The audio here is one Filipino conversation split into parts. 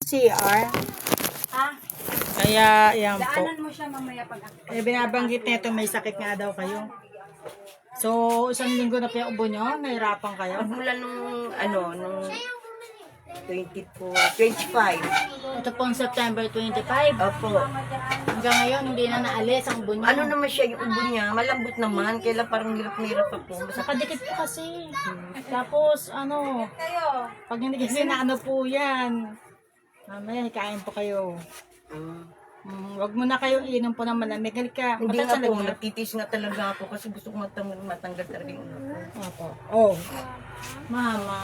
CR. Ha? Kaya, yan po. Daanan mo siya mamaya pag Eh, binabanggit nito may sakit nga daw kayo. So, isang linggo na po yung ubo nyo? Nahirapan kayo? Mula nung, nung 25. Ito pong September 25. Opo. Hanggang ngayon, hindi na naalis ang ubo nyo. Ano naman siya, yung ubo niya, malambot naman, kaya parang hirap ako. Nakadikit po kasi. Tapos, pag hindi kasi na ano po yan. Mamaya, hikain po kayo. Wag mo na kayo inom po ng malamig. Halika, Hindi nga po, na. nagtitis nga talaga ako kasi gusto ko matanggal talaga yung ulo ko. Opo. Oh. Mama,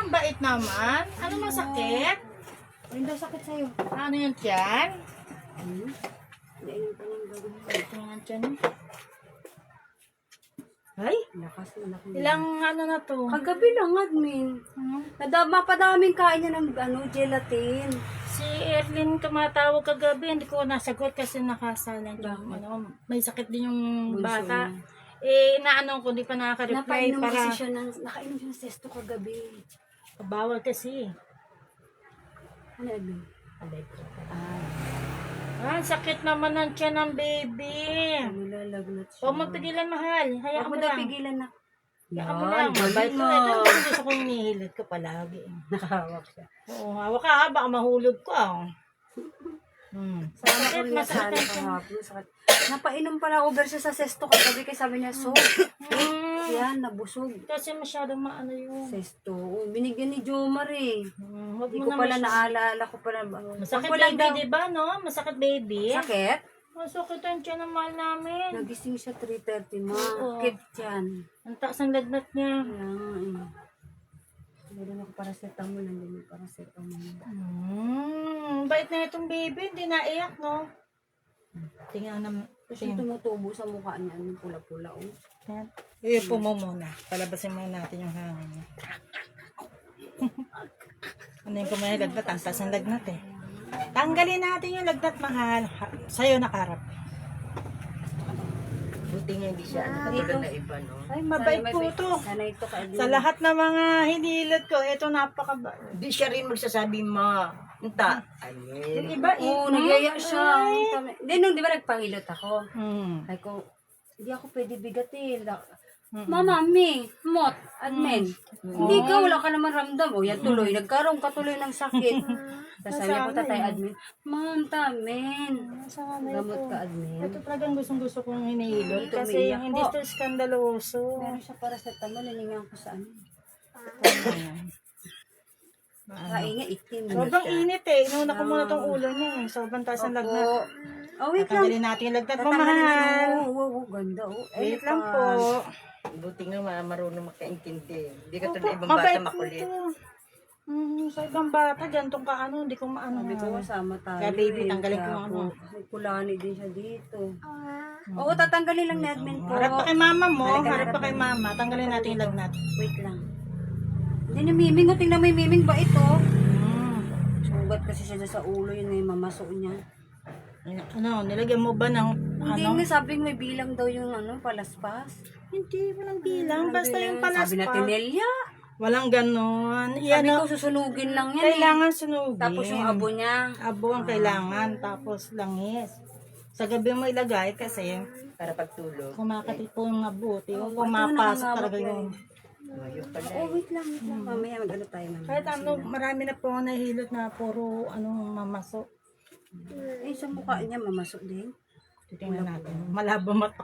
bait naman. Ano masakit? Ano daw sakit sa'yo? Ano yung tiyan? Ito yung tiyan. Ay, Lakas. ilang ano na to? Kagabi lang, admin. Mapadaming kain niya ng gelatin. Si Erlyn tumatawag kagabi, hindi ko nasagot kasi nakasalan yung may sakit din yung bata. Eh, inaano ko, hindi pa nakaka-reply Napainom para kasi siya nakainom siya ng sesto kagabi. bawal kasi. Ano, admin? Sakit naman ng tiyan ng baby. Nilalagnat siya. Huwag mo pigilan, mahal. Hayaan Huwag mo mo daw lang. pigilan na. Hayaan mo lang. Mabait ko. Ito gusto ko hinihilot ko palagi. Nakahawak siya. Oo, hawak ka ha. Baka mahulog ko. Sana ko Sakit, niya masakit sana ang tiyan. kahapon. Sakit. Napainom pala ako versus sa sesto kagabi kaya sabi niya, so, yan, nabusog. Kasi masyadong maano yung... Sesto. Binigyan ni Jomar eh. Huwag Hindi mo ko na pala masyadong... naalala ko pala. Masakit Wag ko lang baby, daw- di ba, no? Masakit baby. Sakit? Masakit ang tiyan ng mahal namin. Nagising siya 3:30 ma. Oo. Kit yan. Ang taas ng lagnat niya. Kaya nga eh. Meron ako paracetamol. Nandun yung paracetamol. Bait na itong baby. Hindi naiyak, no? Tingnan naman. Kasi tumutubo sa mukha niya. Yung pula-pula oh. Yan. Iupo mo muna. Palabasin muna natin yung hangin niya. Ano yung kumain lagnat? Ang taas ng lagnat eh. Tanggalin natin yung lagnat, mahal. Sa'yo nakarap. Buti nga hindi siya, katulad na iba, no? Ay, mabait po to. Sana ito ka. Sa lahat ng mga hinilot ko, ito napakabait. Hindi siya rin magsasabi, ma, unta. Yung Ayun. iba, Oo, nagyaya siya. Hindi, nung di ba nagpahilot ako? Ay ko, hindi ako pwede bigatin. Mama, mot, admin. Hindi ka, wala ka naman ramdam. O yan tuloy, nagkaroon ka tuloy ng sakit. Tapos sabi ko, tatay admin, ma'am, tamin. Gamot ka admin. Ito talagang gustong-gusto kong hinihilot. Dito, Kasi umiiyak hindi po. ito skandaloso. Meron siya para sa tamo, naningan ko sa ano. Kain niya, itim. Sobrang init eh. Inuna ko muna tong ulo niya eh. Sobrang taas ng lagnat. Oh, wait lang. Tatanggalin natin yung lagnat mo, Tatanggalin na mahal. lang. Oo, ganda. Oh. Wait lang po. Buti nga marunong makaintindi. Hindi ka tulad ibang Mabait bata po makulit. ito. Sa ibang bata, gantong ka ano, hindi ko maano. Sabi ko, kasama tayo. Kaya baby, eh. tanggalin ko Kaya ang ano. May kulani din siya dito. Oo, tatanggalin lang ni admin ko. Harap pa kay mama mo, harap pa kay mama. Tanggalin natin yung lagnat. Wait lang. Hindi na miming. O, tingnan mo yung miming ba ito? Sugat kasi siya sa ulo. Yun na yung mamaso niya. Ano, nilagyan mo ba ng Hindi ano? nga sabing may bilang daw yung palaspas. Hindi, walang bilang. Basta yung palaspa. Sabi na Tinelya. Walang ganon. Yan, Sabi ko susunugin lang yan. kailangan sunugin. Tapos yung abo niya. Abo ang kailangan. Tapos langis. Sa gabi mo ilagay kasi Para pagtulog. kumakati po yung mabuti. Oo, Pumapasok ito na talaga nga, yun. Ayun pala. Oh, wait lang. Mamaya mag-ano tayo naman. Kahit ano, marami na po ang nahihilot na puro mamaso. Eh, sa mukha niya mamaso din. Titingnan natin. Malabo mata.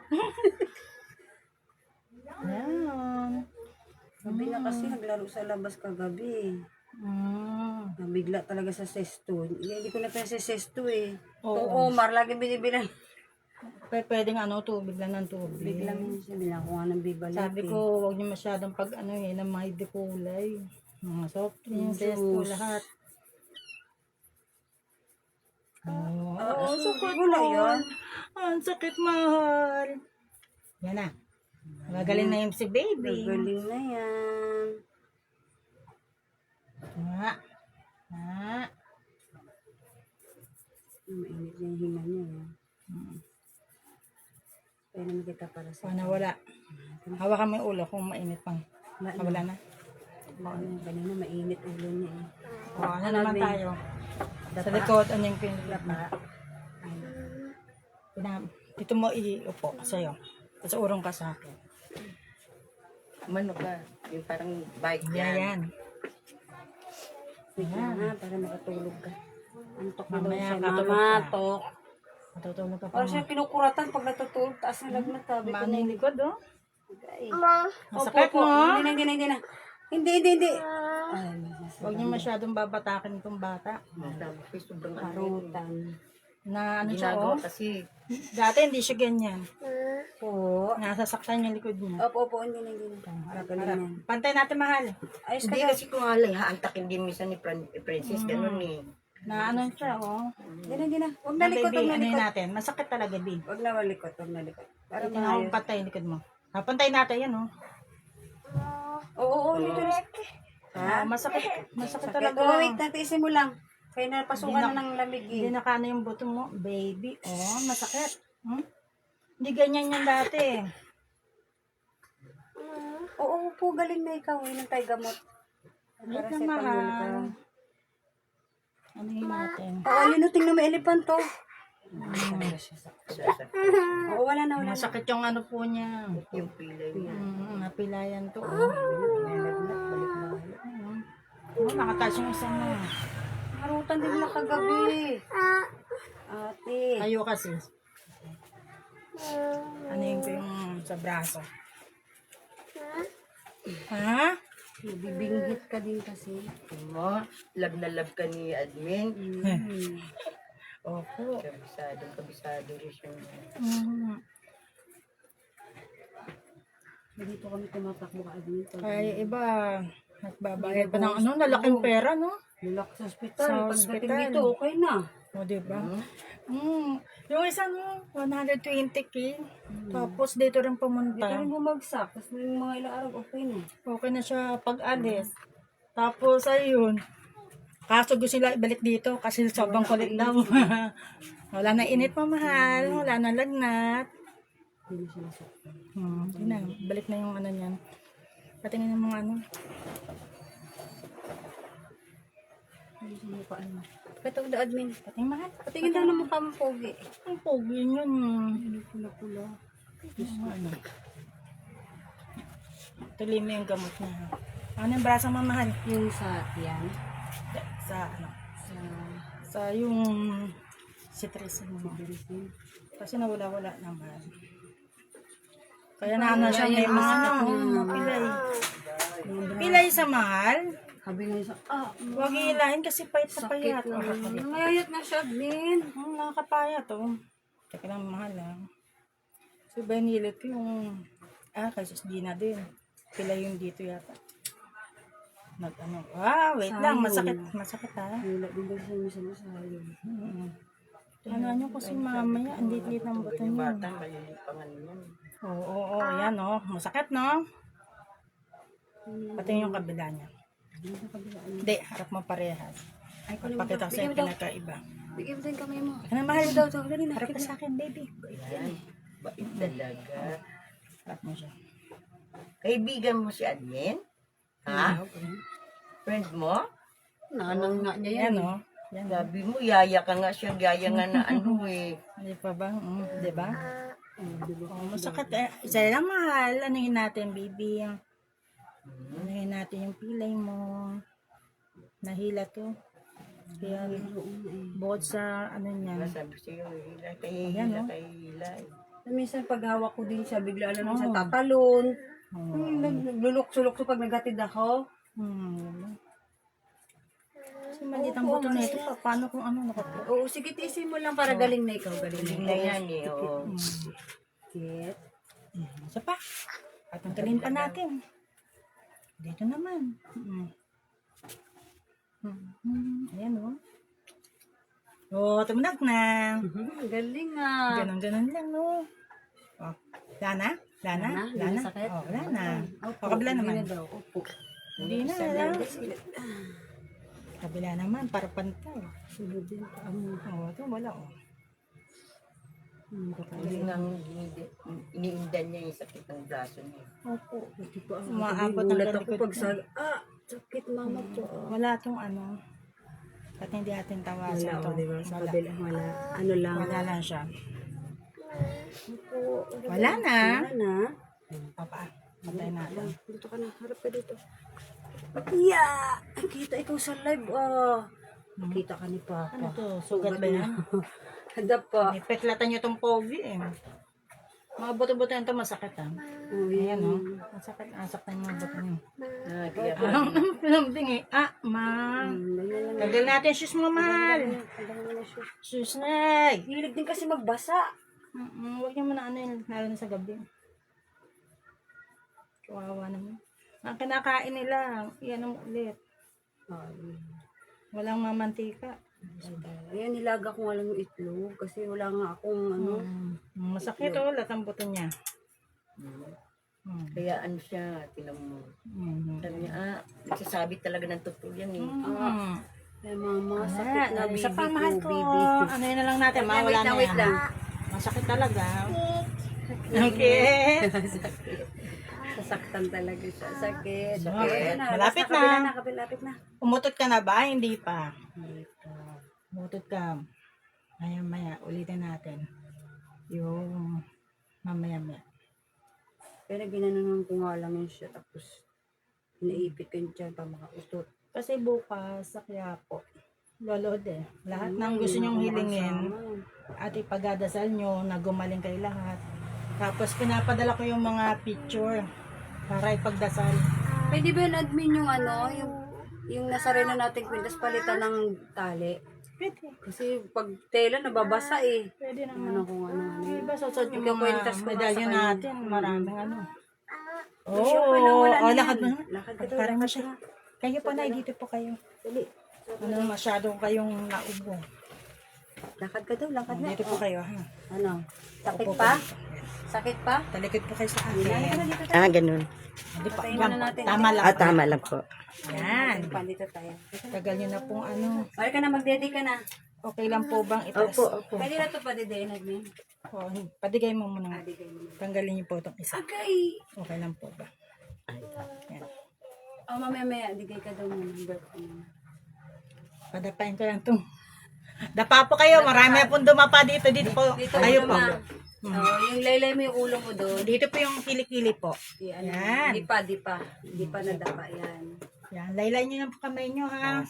Yan. Sabi na kasi naglaro sa labas kagabi. Nabigla talaga sa sesto. Hindi ko na pa sa sesto eh. Oo. Itong Omar, lagi binibilang. Pwedeng ano, tubig lang ng tubig. Biglang yun siya. Bilang ko nga ng bibalate. Sabi ko, huwag niyo masyadong pag ano na may kulay. Mga soft drinks, po lahat. Ang sakit wala mo. yan. Ang sakit, mahal. Yan na. Magaling na yung si baby. Galing na yan. Nga. Nga. Mainit yung hinga niya. Kaya naman kita para sa... Sana wala. Hawakan mo yung ulo kung mainit pang. Wala na. Kanina mainit ulo niya eh. O, ano naman tayo? Sa likod, ano yung pinilapa? Dito mo iupo sa'yo. Tapos urong ka sa akin. Mano ka? Yung parang bike Yan, yan. yan. Wait lang ha, para makatulog ka. Antok na daw Mamaya siya. katulog Mama, ka. tok. Matutulog ka pa. Parang siya kinukuratan pag natutulog. Taas na lagnat. Sabi ko Maano na yung likod, oh? Masakit Masakit mo? Hindi na. Hindi. Ay, Huwag niyo masyadong babatakin itong bata. Sabi ko, sobrang harutan. Na ano siya, ginagawa oh? kasi. Dati hindi siya ganyan. Po. Nasasaktan yung likod niya. Opo, hindi na. Harap. Pantay natin, mahal. Ayos ka Hindi daw. kasi kung alay, haantakin din minsan ni Princess, ganun eh. Na ano siya, oh. Hindi na. Huwag Na na likot, baby, huwag na ano yun likot. natin? Masakit talaga, babe. Huwag na malikot, huwag na likot. Para Ito na maayos. akong pantay yung likod mo. Pantay natin yan, oh. Oo, dito na. Ah, masakit Sakit. talaga. Oh, wait, natiisin mo lang. Kaya napasukan na ng lamig Hindi eh. nakano yung buto mo, baby. Oh, masakit. Hindi ganyan yan dati. Oo po, galing na ikaw. Inom tayo gamot. Wait Para na, sa mahal. pamilya. Ano yun natin? Oo, yun o, tingnan mo, elepanto. Oo, wala na. Masakit yung ano po niya. Yung pilay niya. Napilayan to. Oh, nakataas yung isang mo. Harutan din na kagabi. Ate. Tayo kasi. Ano yung sa braso? Ha? Bibinghit ka din kasi. Mo, love na love ka ni admin. Opo. Kabisado rin siya. Dito kami tumatakbo ka admin. Ay, iba. Nagbabayad pa ng ano, nalaking pera, no? Nilak sa ospital. Sa Pagdating ospital. dito, okay na. O, diba? Yung isa, no, 120k. Tapos, dito rin Dito pumunta. rin bumagsak. Tapos yung mga ilang araw, okay na. Okay na siya pag-alis. Tapos, ayun. Kaso gusto nila ibalik dito kasi sobrang kulit daw. Wala na init, mamahal. Wala na lagnat. Hindi siya nasaktan. Yun na, balik na yung ano niyan. Patingin ng mga ano. Hindi siya mukha ano. Katog na admin. Patingin, mahal. Patingin daw ng mukha mo, pogi. Ang pogi yun. Pula-pula. Ano. Tuloy mo yung gamot niya. Ano yung braso, mamahal? Yung sa yan. Sa ano? Sa Sa yung citrus mo. Kasi nawala-wala naman. Kaya na ano siya may mga pilay. Pilay sa mahal. sabi nga sa Huwag hilahin kasi payat na payat. Ngayat na siya, admin. Nakakapayat oh. Teka lang mahal ah. So ba nilit ko yung kay Sus Gina din. Pilay yung dito yata. Ano. Wait lang. Masakit. Masakit ha. Wala din daw siya minsan masayo. Ano kasi mamaya. Ang lit-lit ng buto niya. Bata, maliliit pa nga niyan. Oo. Yan oh. Masakit no? Pati yung kabila niya. Hindi. Harap mo parehas. Ay, ko Pakita ko sa'yo pinakaiba. bigyan mo din kamay mo. Ano mahal? Daw, dali na. Harap ka sa akin baby. Yan. Bait talaga. Harap mo siya. Kaibigan mo si admin? Ha? Friend mo? Nanang nga niya yan. Yan oh. Yan oh. Sabi mo, yaya ka nga siya, yaya nga na ano eh. Hindi pa ba? Di ba? Masakit eh. Isa lang mahal. Anuhin natin, baby. Anuhin natin yung pilay mo. Nahila to. Kaya, bukod sa ano niya. Sabi sa'yo, hila, Ayan, no? kay hila. Minsan pag hawak ko din siya, bigla alam siya tatalon. Naglulok-sulok pag nagatid ako. Kasi maliit ang buto na ito. Paano kung ano nakapo? Oo, sige, tiisin mo lang para galing na ikaw. Galing Na yan eh, oo. Kit. Isa pa. At tanggalin pa natin. Dito naman. Ayan o. Tumunag na. Galing ah. Ganon-ganon lang no. Wala na? Wala na? Wala na? Wala na. Kabila naman. Opo. Hindi na. Kabila naman. Para pantay. Sunod din pa ang Ito wala o. Hindi nang iniindan niya yung sakit ng braso niya. Opo. Umaabot Umaabot ng ng ako likod pag niya. sakit mama ko. Wala tong ano. At hindi natin Wala tawasan ako, to. di ba? Sa Wala. kabila, wala. Ano lang. Wala lang siya. Po, Wala na. Wala na. Papa, patay natin. Dito ka na, harap ka dito. Yeah! Kita ikaw sa live, oh. Kita ka ni Papa. Ano to? Sugat ba yan? Hada pa. Ipeklatan nyo tong pogi eh. Mga buto-buto yan to masakit ah. Oh, Ayan oh. Masakit. Asaktan yung mga buto nyo. Kaya Pinamding eh. Ah, ma. Tagal natin shoes mo, mahal. Shoes na. Hilig din kasi magbasa. Huwag niyo muna ano yun. Lalo na sa gabi. Kawawa naman. Ang kinakain nila, yan ang ulit. Walang mamantika. Ayan, nilaga ko nga lang yung itlog kasi wala nga akong ano. Masakit oh, lahat ang buto niya. Kaya ano siya, tinan mo. Sabi niya, nagsasabi talaga ng totoo yan eh. Ay, mama, sakit na Isa baby pa ko, mahal ko. baby. Ano yun na lang natin, mawala na Wait yan. lang. Masakit talaga. Okay. Sasaktan talaga siya. Sakit. Sakit. Ayan Malapit nasa na. Kapilapit na. Umutot ka na ba? Hindi pa. Umutot ka. Maya-maya, ulitin natin. Yung mamaya-maya. Pero ginanon ko nga lang yun siya. Tapos, inaipit ko yun siya pa makautot. Kasi bukas, sa Quiapo, lolod eh. Lahat ng gusto nyong hilingin at ipagadasal nyo na gumaling kayo lahat. Tapos pinapadala ko yung mga picture para ipagdasal. Pwede ba yun admin yung ano, yung nasa reno natin kwintas palitan ng tali? Pwede. Kasi pag tela nababasa eh. Pwede Ano naman. kung ano. Yung iba susod yung Ikaw, mga kwentas ko nga medalya sa kanya. natin. Maraming ano. Oo, Oh, lakad mo na. Lakad ka daw, Parang lakad siya. ka. Kayo po na, dito po kayo. Dali. Ano, masyadong kayong naubo. Lakad ka daw, lakad na. Dito po kayo, ha? Ano? Sakit Upo pa? po dito. Sakit pa? Talikod po kayo sa akin. Dito tayo. Ganun. Di pa, Patayin muna natin. tama lang. Tama lang po. Yan. Dito tayo. Tagal nyo na pong ano. Pwede ka na mag-ready ka na. Okay lang po bang itaas? Opo. Pwede na ito pa didiin, admin. Oh, padigay mo muna. Padigay mo na. Tanggalin niyo po itong isa. Agay! Okay lang po ba? Yan. Oh, mamaya, digay ka daw muna. Birth ko muna. Padapain ko lang itong. Dapa po kayo. Marami pong dumapa dito. Dito po. Dito Kayo po. muna. Oh, yung laylay mo yung ulo mo doon. Dito po yung kilikili po. Yan. Yan. Di pa. Di pa nadapa yan. Yan. Laylay niyo ng kamay niyo ha.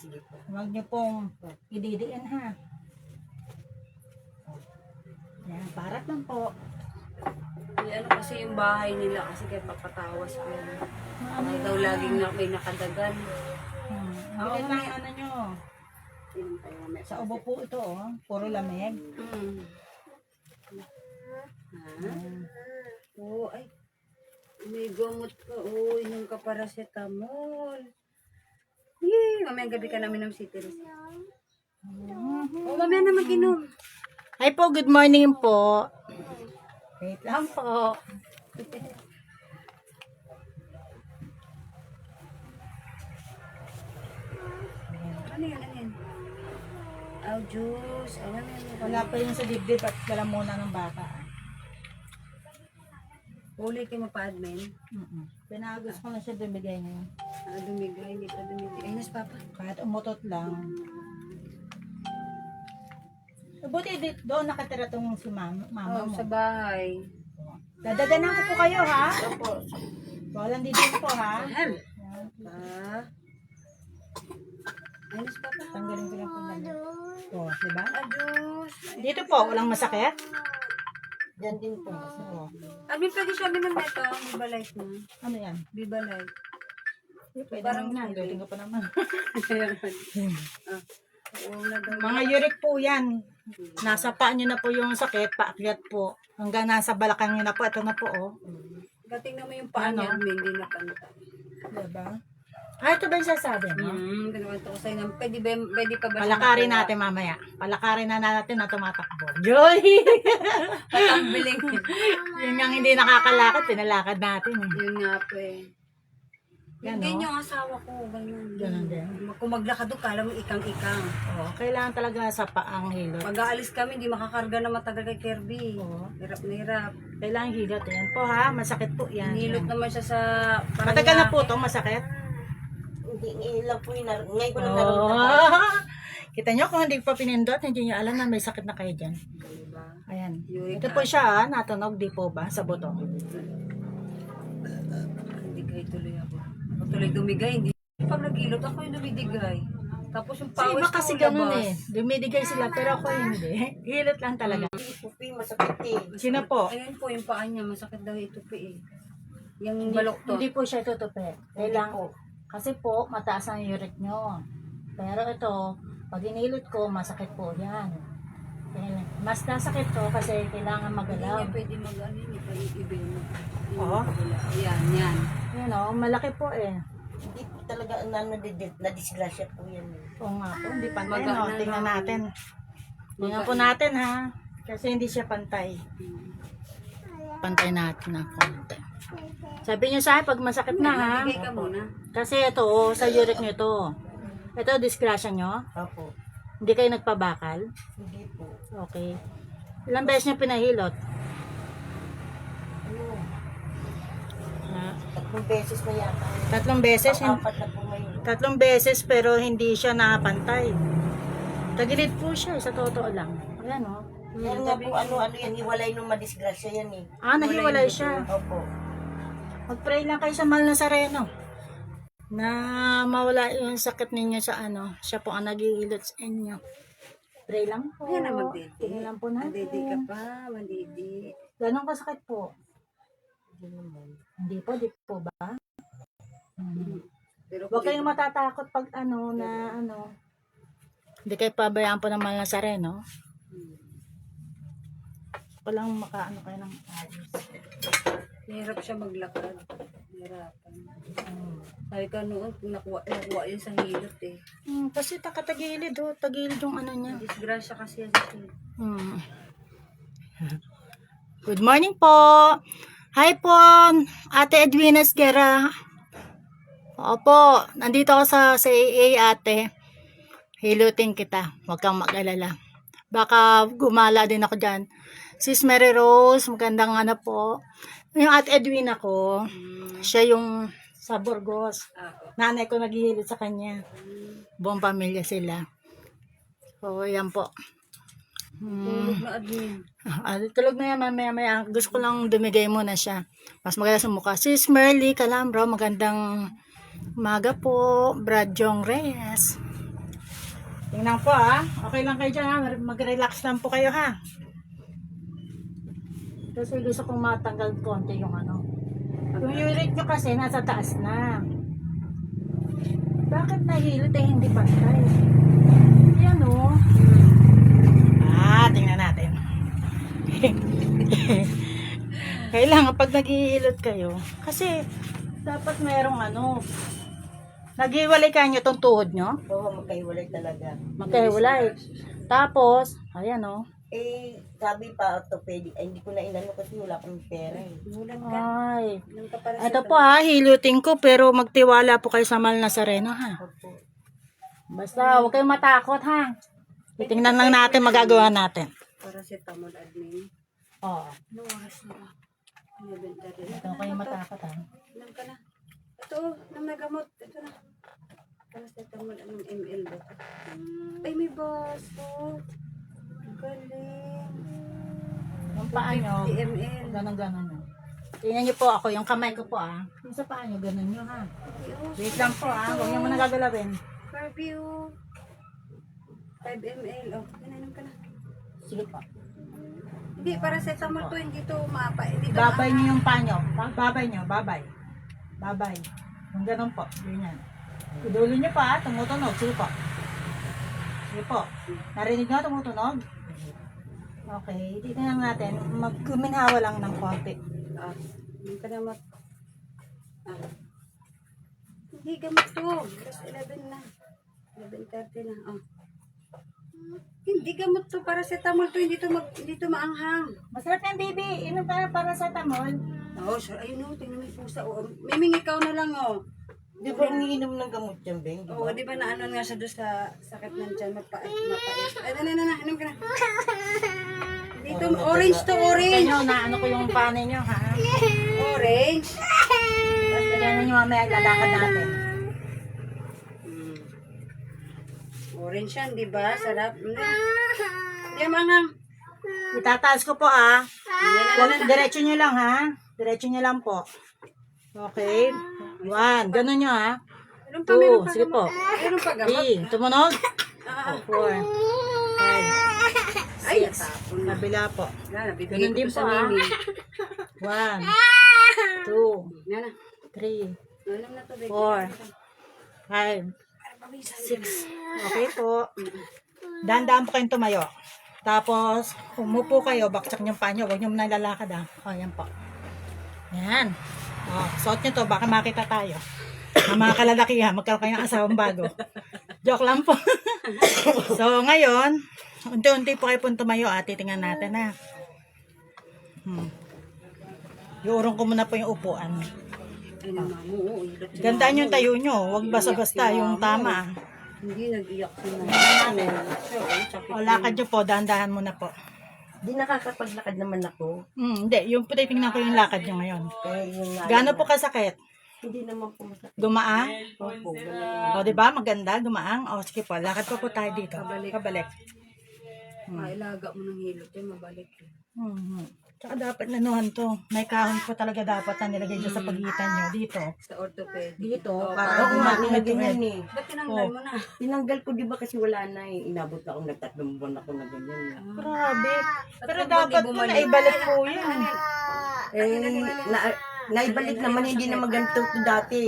Huwag niyo pong ididiin ha. Yan. Parat lang po. Ano kasi yung bahay nila kasi kaya papatawas ko yan. Ano daw laging may nakadagan. Okay lang ano nyo. Tingnan tayo mamaya. Sa ubo po ito oh. Puro lamig. Oo, ay. May gamot ka. Oo, inom ka paracetamol. Yay! Mamayang gabi ka namin ng citrus. Oo, mamaya na mag-inom. Hi po, good morning po. Wait lang po. Ano yan, ano yan? Oh, juice. Ano yan? Wala pa yun sa dibdib at wala muna ng bata. Huli kayo pa-admin. Pinagos ko na siya dumigay ngayon. Ah, dumigay, hindi pa dumigay. Ay, nas papa. Kahit umutot lang. Buti doon nakatira tong si mama Oh, mo. sa bahay. Dadaganan ko po kayo ha. Walang didin po ha. Ahem. Ah. Ay, nas papa. Tanggalin ko lang po lang. Oh, diba? Ah, juice. Dito po, walang masakit. Diyan din po. Oh. Admin, pwede siya binom na ito. Viva Life na. Ano yan? Viva Life. Pwede Parang naman na. Dutin ko pa naman. Oo na daw. Mga uric po yan. Nasa paa nyo na po yung sakit, paakyat po. Hanggang nasa balakang nyo na po. Ito na po, oh. Tingnan mo yung paa niya, admin, hindi na pantay. Diba? Ah, ito ba yung sasabi mo? Ganito ko sa'yo. Pwede pa ba siya Palakarin magawa? natin mamaya. Palakarin na natin na tumatakbo. Joy! Patambiling. Yun nga hindi nakakalakad, pinalakad natin. Eh. Yun nga po eh. Yan, Hindi no? yung asawa ko. Ganun. Ganun din. Kung maglakad doon, kala mo ikang-ikang. Oo, kailangan talaga sa paang hilot. Pag aalis kami, hindi makakarga na matagal kay Kirby. Oo. Hirap na hirap. Kailangan hilot. Yan po ha, masakit po yan. Nilot naman siya sa... Matagal na po to, masakit. Hindi, ngayon lang po yun. Ngayon ko lang Oo. naramdaman. Kita nyo kung hindi pa pinindot, hindi nyo alam na may sakit na kayo dyan. Diba? Ayan. Uric Ito po siya, natunog, di po ba, sa buto. Hindi kayo tuloy ako. Ako tuloy dumigay, hindi. Pag nag-ilot, ako yung dumidigay. Tapos yung Sa pawis iba ko kasi ganun labas. eh. Dumidigay sila, pero ako hindi. Hilot lang talaga. Pupi, masakit eh. Sino po? Ayun po yung paa niya, masakit daw ito pa eh. Yung baloktot. Hindi po siya tutupi. Kailangan, kasi po, mataas ang uric nyo. Pero ito, pag inilot ko, masakit po yan. Kaya, mas nasakit to kasi kailangan Hindi magalaw. niya pwede mag-ano yun, iba-ibig mo. Oo. Ayan, yan. Yan o, malaki po eh. Hindi po talaga na-disgrasya po yan. Oo nga po, hindi pantay. Magana No? Tingnan lang. natin. Tingnan po natin ha. Kasi hindi siya pantay. Pantay natin ng konti. Sabi niyo sa akin, pag masakit na ha. Bigay ka muna. Kasi ito, oh, sa uric nyo to. Ito, disgrasya nyo. Opo. Hindi kayo nagpabakal. Hindi po. Okay. Ilang beses nyo pinahilot? Ano? Ha? 3 beses na yata. 3 beses? Apat na po ngayon. 3 beses pero hindi siya nakapantay. Tagilid po siya, sa totoo lang. Ayan o. Yan nga po, ano yan, hiwalay nung madisgrasya yan eh. Ah, nahiwalay siya. Opo. Mag-pray lang kayo sa Mahal Nazareno na mawala yung sakit ninyo sa ano. Siya po ang naghihilot sa inyo. Pray lang po. Ayan na magdidi. Tingnan lang po Mandidi ka natin. pa, mandidi. Ganon kasakit po? Hindi po, di po ba? Pero Huwag kayong matatakot pag ano na ano. Hindi kayo pabayaan po ng Mahal Nazareno. Walang makaano kayo ng ayos. hirap siya maglakad. Hirapan. Sabi ka noon, kung nakuha yun sa hilot eh. Kasi takatagilid oh. Tagilid yung ano niya. Disgrasya kasi yan siya. Good morning po. Hi po, Ate Edwina Esguera. Opo, nandito ako sa AA ate. Hilutin kita. Huwag kang mag-alala. Baka gumala din ako dyan. Sis Mary Rose, magandang ano po. Yung Ate Edwina ko, siya yung sa Burgos. Ako. Nanay ko naghihilot sa kanya. Buong pamilya sila. So, yan po. Tulog na admin. Tulog na yan mamaya. Gusto ko lang dumigay muna siya. Mas maganda sa mukha. Sis Merly Calambro, magandang umaga po. Brad Jong Reyes. Tingnan po ha. Okay lang kayo dyan ha. Mag-relax lang po kayo ha. Kasi gusto kong matanggal konti yung ano. Yung uric nyo kasi nasa taas na. Bakit nahilot eh hindi pantay? Yan o. Tingnan natin. Kailangan pag naghihilot kayo, kasi dapat merong ano, naghiwalay ka nyo itong tuhod nyo. Oo, magkahiwalay talaga. Magkahiwalay. Tapos, ayan o. Eh, sabi pa, orthopedic, ay hindi ko na inano kasi wala akong pera eh. Mulan ka. Ay. Nang ka para Ito po ha, hilutin ko pero magtiwala po kayo sa Mahal Nazareno ha. Opo. Basta huwag kayong matakot ha. Titingnan lang natin magagawa natin. paracetamol admin. Oo. Ano oras na ba? 11:30. Huwag kayong matakot ha. Ilan ka na? Ito, nang nagamot. Ito na. Paracetamol, anong ml ba ito? Ay, may baso. Galing. Yung paa nyo, 50 ml. ganon-ganon nyo. Tingnan nyo po ako, yung kamay ko po ah. Yung sa paa nyo, ganon nyo ha. Wait lang po ah, huwag nyo muna gagalawin. Barbie, 5 ml. Oh, ganun ka na. Sige po. Hindi, paracetamol to, hindi to mapa. Hindi to Babay nyo yung paa nyo. Babay nyo, babay. Babay. Yung ganon po, ganyan. Idulin nyo pa, tumutunog. Sige po. Sige po. Narinig nyo, tumutunog? Okay, titignan natin. Magkuminhawa lang ng konti. Hindi ka na hindi gamot to. Plus 11 na. 11:30 na. Oh. Hindi gamot to. Paracetamol to. Hindi to maanghang. Masarap yan, baby. Inom ka para sa tamol. Oh, sure. Ayun o. Tingnan mo yung pusa. Oh. Miming ikaw na lang oh. Di ba umiinom ng gamot yan, Beng? Di Oo, ba? di ba na ano nga siya doon sa sakit ng tiyan, mapait. Ay, na, inom ka na. Dito, orange to orange. Inyo, naano ko yung panay nyo, ha? Orange. Tapos lagyan nyo mamaya lalakad natin. Orange yan, di ba? Sarap. Hindi, mangang. Itataas ko po Diretso nyo lang ha. Diretso nyo lang po. Okay. 1. Ganun nyo ha. Meron pa, meron 2. pa. Sige po. Meron pa gamot. 3. Tumunog. 4. Ay, natapon na. Kabila po. Yan, nabibigay Ganun ko din to sa po, Mimi. 1. 2. Yan na. 3. Alam na to, baby. 4. 5. 6. Okay po. Dahan-dahan po kayong tumayo. Tapos, umupo kayo, baksak yung panyo. Huwag nyo muna lalakad ha. O, yan po. Yan. O, suot nyo to, baka makita tayo. Ang mga kalalakihan, magkaroon kayo ng asawang bago. Joke lang po. So, ngayon, unti-unti po kayo pong tumayo at titingnan natin ha. Iurong ko muna po yung upuan. Ay, naman mo. Gandaan yung tayo nyo. Huwag basta-basta yung tama. Hindi nag-iyak si mama. O, lakad nyo po. Dahan-dahan muna po. Di nakakapaglakad naman ako. Hindi. Yung puti, tingnan ko yung lakad nyo ngayon. Kaya yung Gaano po kasakit? hindi naman po masakit. Gumaang? Opo, ganun. O, diba? Maganda. Gumaang. O, sige po. Lakad po tayo dito. Pabalik. Mailaga mo ng hilot yan, mabalik. Tsaka dapat nanuhan to. May kahon po talaga dapat na nilagay dyan sa pagitan nyo. Dito. Sa orthopedic. Dito. Oo, Para nilagay yan eh. Ba't tinanggal mo na? Tinanggal ko di ba kasi wala na eh. Inabot na ako nagtatlong buwan ako na ganyan. Grabe. Pero Ba't dapat hindi po bumalik? naibalik po yan. Naibalik naman, hindi naman ganito to dati.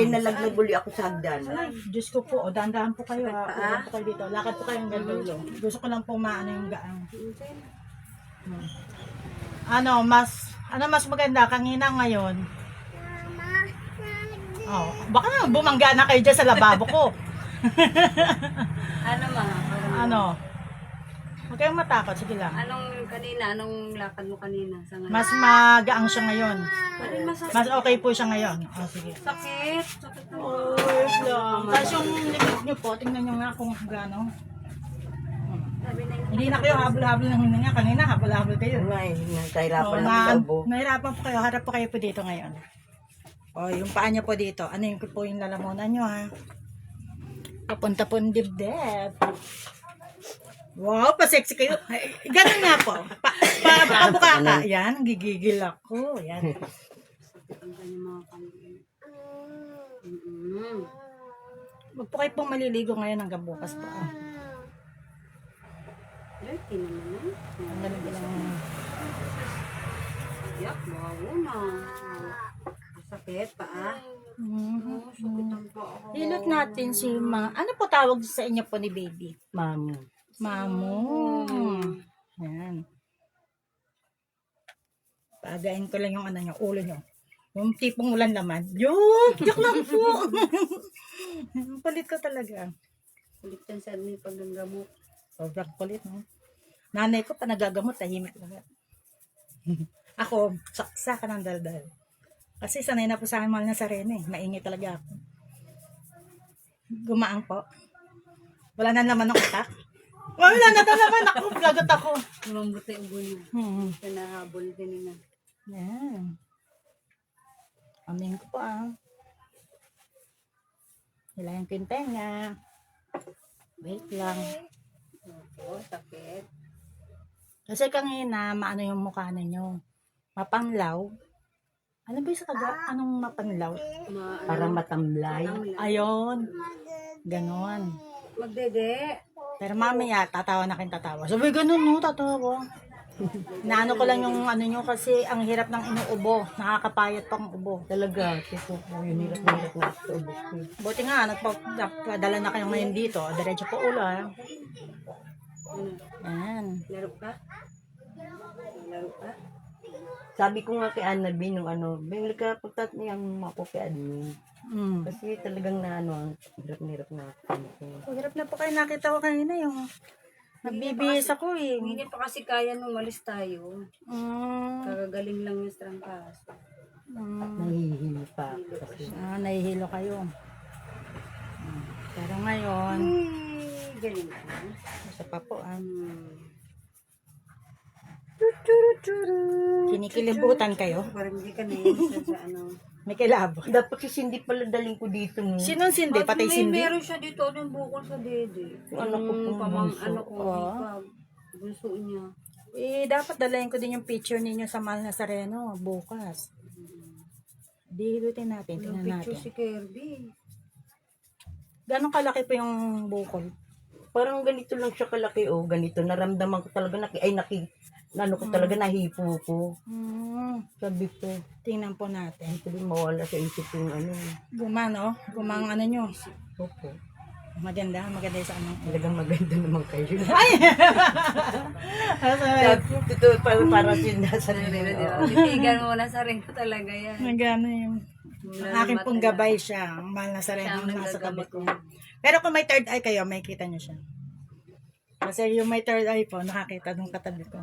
Nalaglag uli ako sa hagdan. Ay, Diyos ko po. O, dahan-dahan po kayo ha. Ulan po kayo dito. Lakad po kayong gandulo. Gusto ko lang po maano yung gaang. Ano mas maganda kanina ngayon? Oh, baka naman bumangga na kayo dyan sa lababo ko. Ano mga? Ano? Huwag kayong matakot, sige lang. Anong lakad mo kanina? Sa ngayon? Mas magaang siya ngayon. Alin masakit? Mas okay po siya ngayon. Oh, sige. Sakit. Sakit na. Oh, wait lang. Tapos yung likod nyo po, tingnan nyo nga kung gano'n. Sabi na Hindi na kayo habol-habol ng hininga. Kanina, habol-habol kayo. Ngay, kahirapan Oh, lang sa ubo. nahirapan po kayo. Harap po kayo po dito ngayon. O, yung paa niya po dito. Ano yung po yung lalamunan nyo, ha? Papunta po yung dibdib. Wow, pa-sexy kayo. Ay, ganun nga po. Pabuka ka. Yan, gigigil ako. Yan. ang kanyang mga pangin. Huwag po kayo pong maliligo ngayon hanggang bukas po. Ay, tinaman na. Ang galing lang. Yak, bago na. Sakit pa ah. Sakit ang paa. Hilot natin si ano po tawag sa inyo po ni baby? Mamo. Mamo. Yan. Pagain ko lang yung ano nyo, ulo nyo. Yung tipong ulan naman. Yung! Joke lang po! Palit ko talaga. Kulit yan sa amin pag nanggamot. Sobrang kulit, no? Nanay ko pa nagagamot, tahimik lang. Ako, saksa ka ng daldal. Kasi sanay na po sa akin mahal na sarene. Maingay talaga ako. Gumaang po. Wala na naman ng utak. Wala na naman ako. Lagot ako. Lumambuti ubo niya. Pinahabol din niya. Yan. Amin ko po Hilayan ko yung tenga. Wait lang. Opo, sakit. Kasi kanina, maano yung mukha ninyo. Mapanglaw. Ano ba yung sa anong mapanlaw? Parang matamlay. Ayon. Ganon. Magdede. Pero mamaya, tatawa na kayong tatawa. Sabi, ganun no, tatawa ko. Naano ko lang yung ano nyo kasi ang hirap ng inuubo. Nakakapayat pang ubo. Talaga. Kasi po, yun hirap na sa ubo ko. Buti nga, nagpadala na kayo ngayon dito. Diretso po ulo, ha? Yan. Laro ka? Laro ka? Sabi ko nga kay Annabie nung bigla ka pagtat niyang mapo kay admin. Kasi talagang hirap na ako. Hirap na po kayo nakita ko kanina yung nagbibihis ako eh. Hindi pa kasi kaya nung malis tayo. Mm. Kagagaling lang yung strangkas. Nahihilo pa ako kasi. Nahihilo kayo. Pero ngayon, Galing ka. isa pa po Kinikilibutan kayo? Parang hindi ka na yun sa ano. May kilabot. Dapat si Cindy pala daling ko dito mo. Sinong Cindy? Patay Cindy? Meron siya dito, yung bukol sa dede. Anak ko pong bunso. Ano ko, Oo. bunso niya. Dapat dalayan ko din yung picture ninyo sa Mahal Nazareno bukas. Dihilutin natin, tingnan Picture natin. si Kirby. Gano'ng kalaki po yung bukol? Parang ganito lang siya kalaki, oh. Ganito. Naramdaman ko talaga, ano ko talaga, nahipo ko. Sabi ko, Tingnan po natin. ito din mawala sa isip yung ano. Gumano? Gumang ano nyo? Opo. Maganda yung sa ano. Talagang maganda naman kayo. Ay! Sabi ko, totoo, para sinasa Titigan mo na sa rin ko talaga yan. Nagano yung akin pong gabay siya. Ang Mahal Nazareno ang nasa tabi ko. Pero kung may third eye kayo, may kita nyo siya. Kasi yung may third eye po, nakakita nung katabi ko.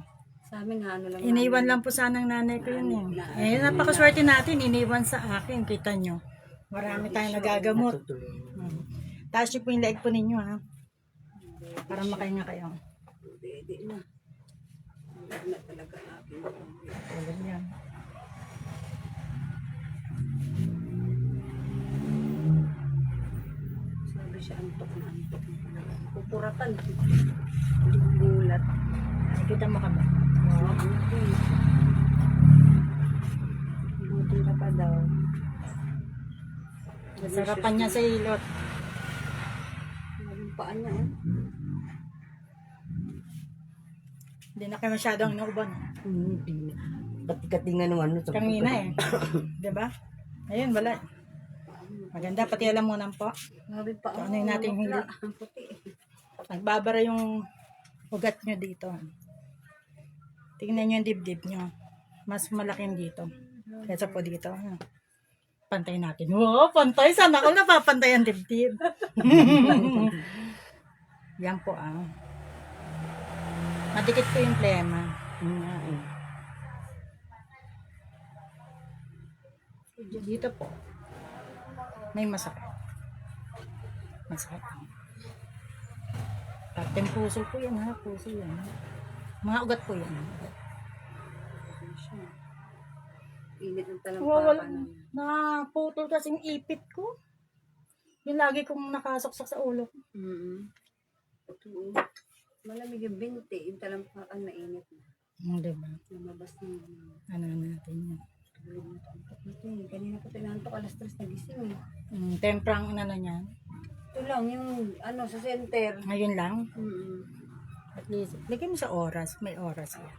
Sa amin nga, ano lang. Iniwan lang po sana ng nanay ko yun eh. Napakaswerte natin, iniwan sa akin, kita nyo. Marami tayong nagagamot. Taas nyo po yung leg po ninyo ha. Para makahinga kayo. Hindi na. Hindi na talaga akin. Tulad yan. Sabi siya, antok na antok. Pupuratan. Gulat. Nakikita mo kami. Buti ka pa daw. Sarapan niya sa ilot. Yung paa niya, eh. Hindi na kayo masyadong inuuban. Hindi. Kati-katingan ng ano. Kanina eh. Diba? Ayun, wala. Maganda, pati alam mo nang po. Grabe pa. Ano yung natin yung hili? Ang puti. Nagbabara yung ugat nyo dito. Tingnan nyo yung dibdib nyo. Mas malaki yung dito. Kesa po dito. Pantay natin. Wow, pantay. Sana ako napapantay ang dibdib. Yan po ah. Madikit po yung plema. Dito po. May masakit. Masakit. Parteng puso po yan ha. Puso yan. Mga ugat po yan. Init ng Wawal, talampakan. naputol kasi yung ipit ko. Yung lagi kong nakasaksak sa ulo ko. Oo. Malamig yung binti. Yung talampakan na init na. Diba? Lumabas na yun. Ano natin yan. Tulog na tantok na ito eh. Kanina ko tinantok, alas 3 nagising eh. Temprang ano niyan. Ito lang, yung ano, sa center. Ngayon lang. Mm-mm. At least, lagyan mo sa oras. May oras yan.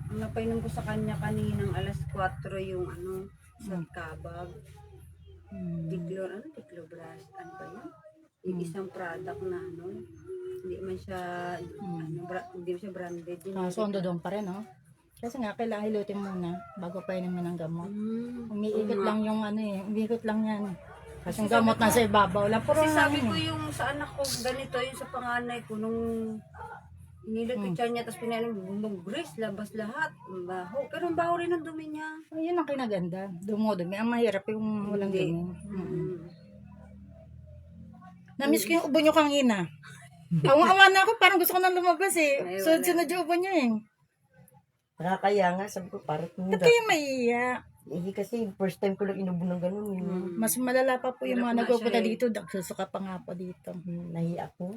Ang napainom ko sa kanya kaninang alas 4 yung ano, sa kabag. Tiklor, ano tiklobras? Ano ba yun? Yung isang product na ano, hindi man siya, hindi man siya branded. Sondo doon pa rin, no? Kasi nga, kailangan hilutin muna bago pa inumin ng gamot. Umiikot lang yung ano eh. Umiikot lang yan. Kasi yung gamot nasa ibabaw lang. Puro Kasi sabi ko ano, yung sa anak ko, ganito yung sa panganay ko, nung inilot ko siya niya, tapos pinainom, bumagres, labas lahat, ang baho. Pero ang baho rin ang dumi niya. ayun ang kinaganda. Dumudumi. Ang mahirap yung walang Hindi. dumi. Namiss ko yung ubo nyo kanina. Awa na ako, parang gusto ko nang lumabas eh. Ay, wala. Sunod-sunod yung ubo nyo eh. Nakakaya nga, sabi ko, parang Ba't kayo maiiyak? kasi first time ko lang inubo ng ganun. Mas malala pa po yung mga Hirap nga nagpupunta siya eh. dito. Nagsusuka pa nga po dito. Nahiya ako.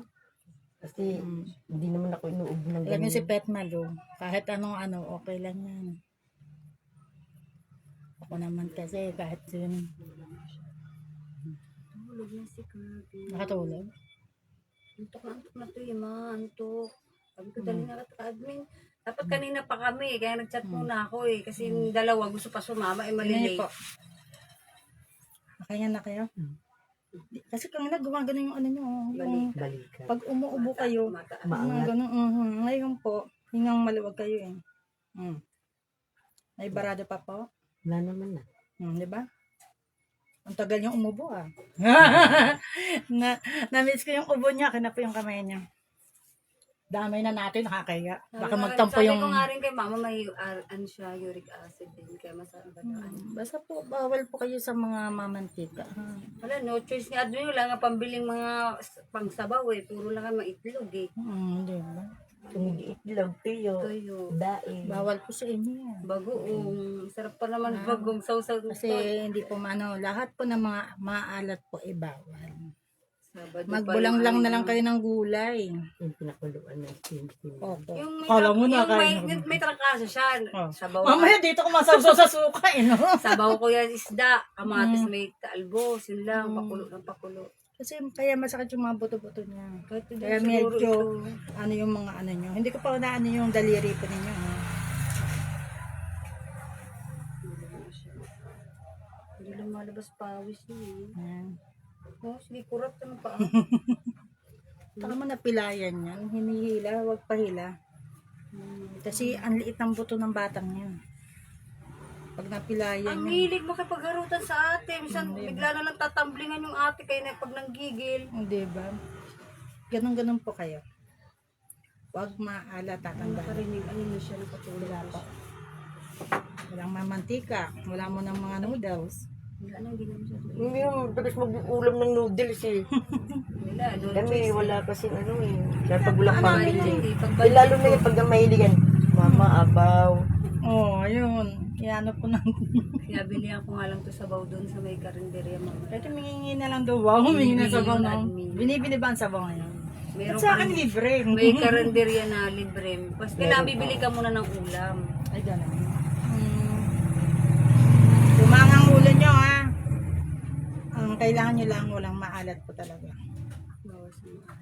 Kasi hindi naman ako inuubo ng Alam niyo ganun. si Pet Malo, kahit anong ano, okay lang yan. Ako naman kasi kahit yun, Tulog na si Kirby. nakatulog. Antok na to yung mga antok. Sabi ko, dali na ka admin. Dapat kanina pa kami, kaya nag-chat muna ako eh. Kasi yung dalawa gusto pa sumama, eh Tingnan malilate. niyo po. Makaya na kayo. Kasi kanina gumagano yung ano nyo, yung Balikan. pag umuubo kayo, Mataas. mga ganun, ngayon po, hingang maluwag kayo eh. May barado pa po. Wala naman na. Di ba? Ang tagal niyang umubo ah. Na-miss ko yung ubo niya, kina po yung kamay niya. Damay na natin, nakakaya. Baka magtampo Sabi yung... ko nga rin kay mama, may ano siya, uric acid din. Kaya masarap ba Basta po, bawal po kayo sa mga mamantika. Wala, no choice ni Admin. Wala nga pambiling mga pangsabaw eh. Puro lang nga itlog eh. Di ba? Itlog, tuyo, Tuyo. daing. Bawal po sa inyo yan. Bagoong. Sarap pa naman bagong sausaw. Kasi hindi po lahat po ng mga maalat po ay bawal. Sabado pa Magbulang yung lang ano, na lang kayo ng gulay. Yung pinakuluan ng skin. Opo. Yung may, Kala mo na yung may, kayo. may trangkaso siya. Oh. Sabaw, Mamaya dito ko masawsaw sa suka eh, no? sabaw ko yan isda. Kamatis may talbos. Yun lang. Pakulo ng pakulo. Kasi kaya masakit yung mga buto-buto niya. Kahit hindi Kaya siguro medyo, ito. ano yung mga ano nyo. Hindi ko pa naano yung daliri po ninyo. Ha? Hindi lumalabas pawis niya. Yan. Oh, sige, kurap ka ng paa. Saka mo napilayan yan. Hinihila, wag pahila. Kasi ang liit ng buto ng batang yan. Pag napilayan Ang yan. hilig makipagharutan sa ate. Minsan bigla na lang tatamblingan yung ate kayo na pag nanggigil. Hindi ba? Ganon-ganon po kayo. Wag maala tatanda. Nakarinig, ano na siya, nakatulog Wala po. Walang mamantika. Wala mo ng mga noodles. Wala na, hindi naman siya. Hindi naman, dapat mag-ulam ng noodles eh. Wala, no Kami, choice. wala kasing ano eh. Kaya pag walang Ano, pamilya hindi, eh. pag Eh, lalo na yung pag mahiligan, mama, abaw. Oh, ayun. Iano po ng... Kaya bilihan ko nga lang to sabaw doon sa may karinderya mama. Ito, mingingi na lang daw. Wow, humingi na sabaw Yung na. admin. Binibili ba ang sabaw ngayon? Meron Ba't sa akin libre? May karinderya na libre. Basta kailangan bibili ka muna ng ulam. Ay, gano'n. Tumangang ulo nyo, ha? Ang kailangan nyo lang, walang maalat po talaga. Bawas na.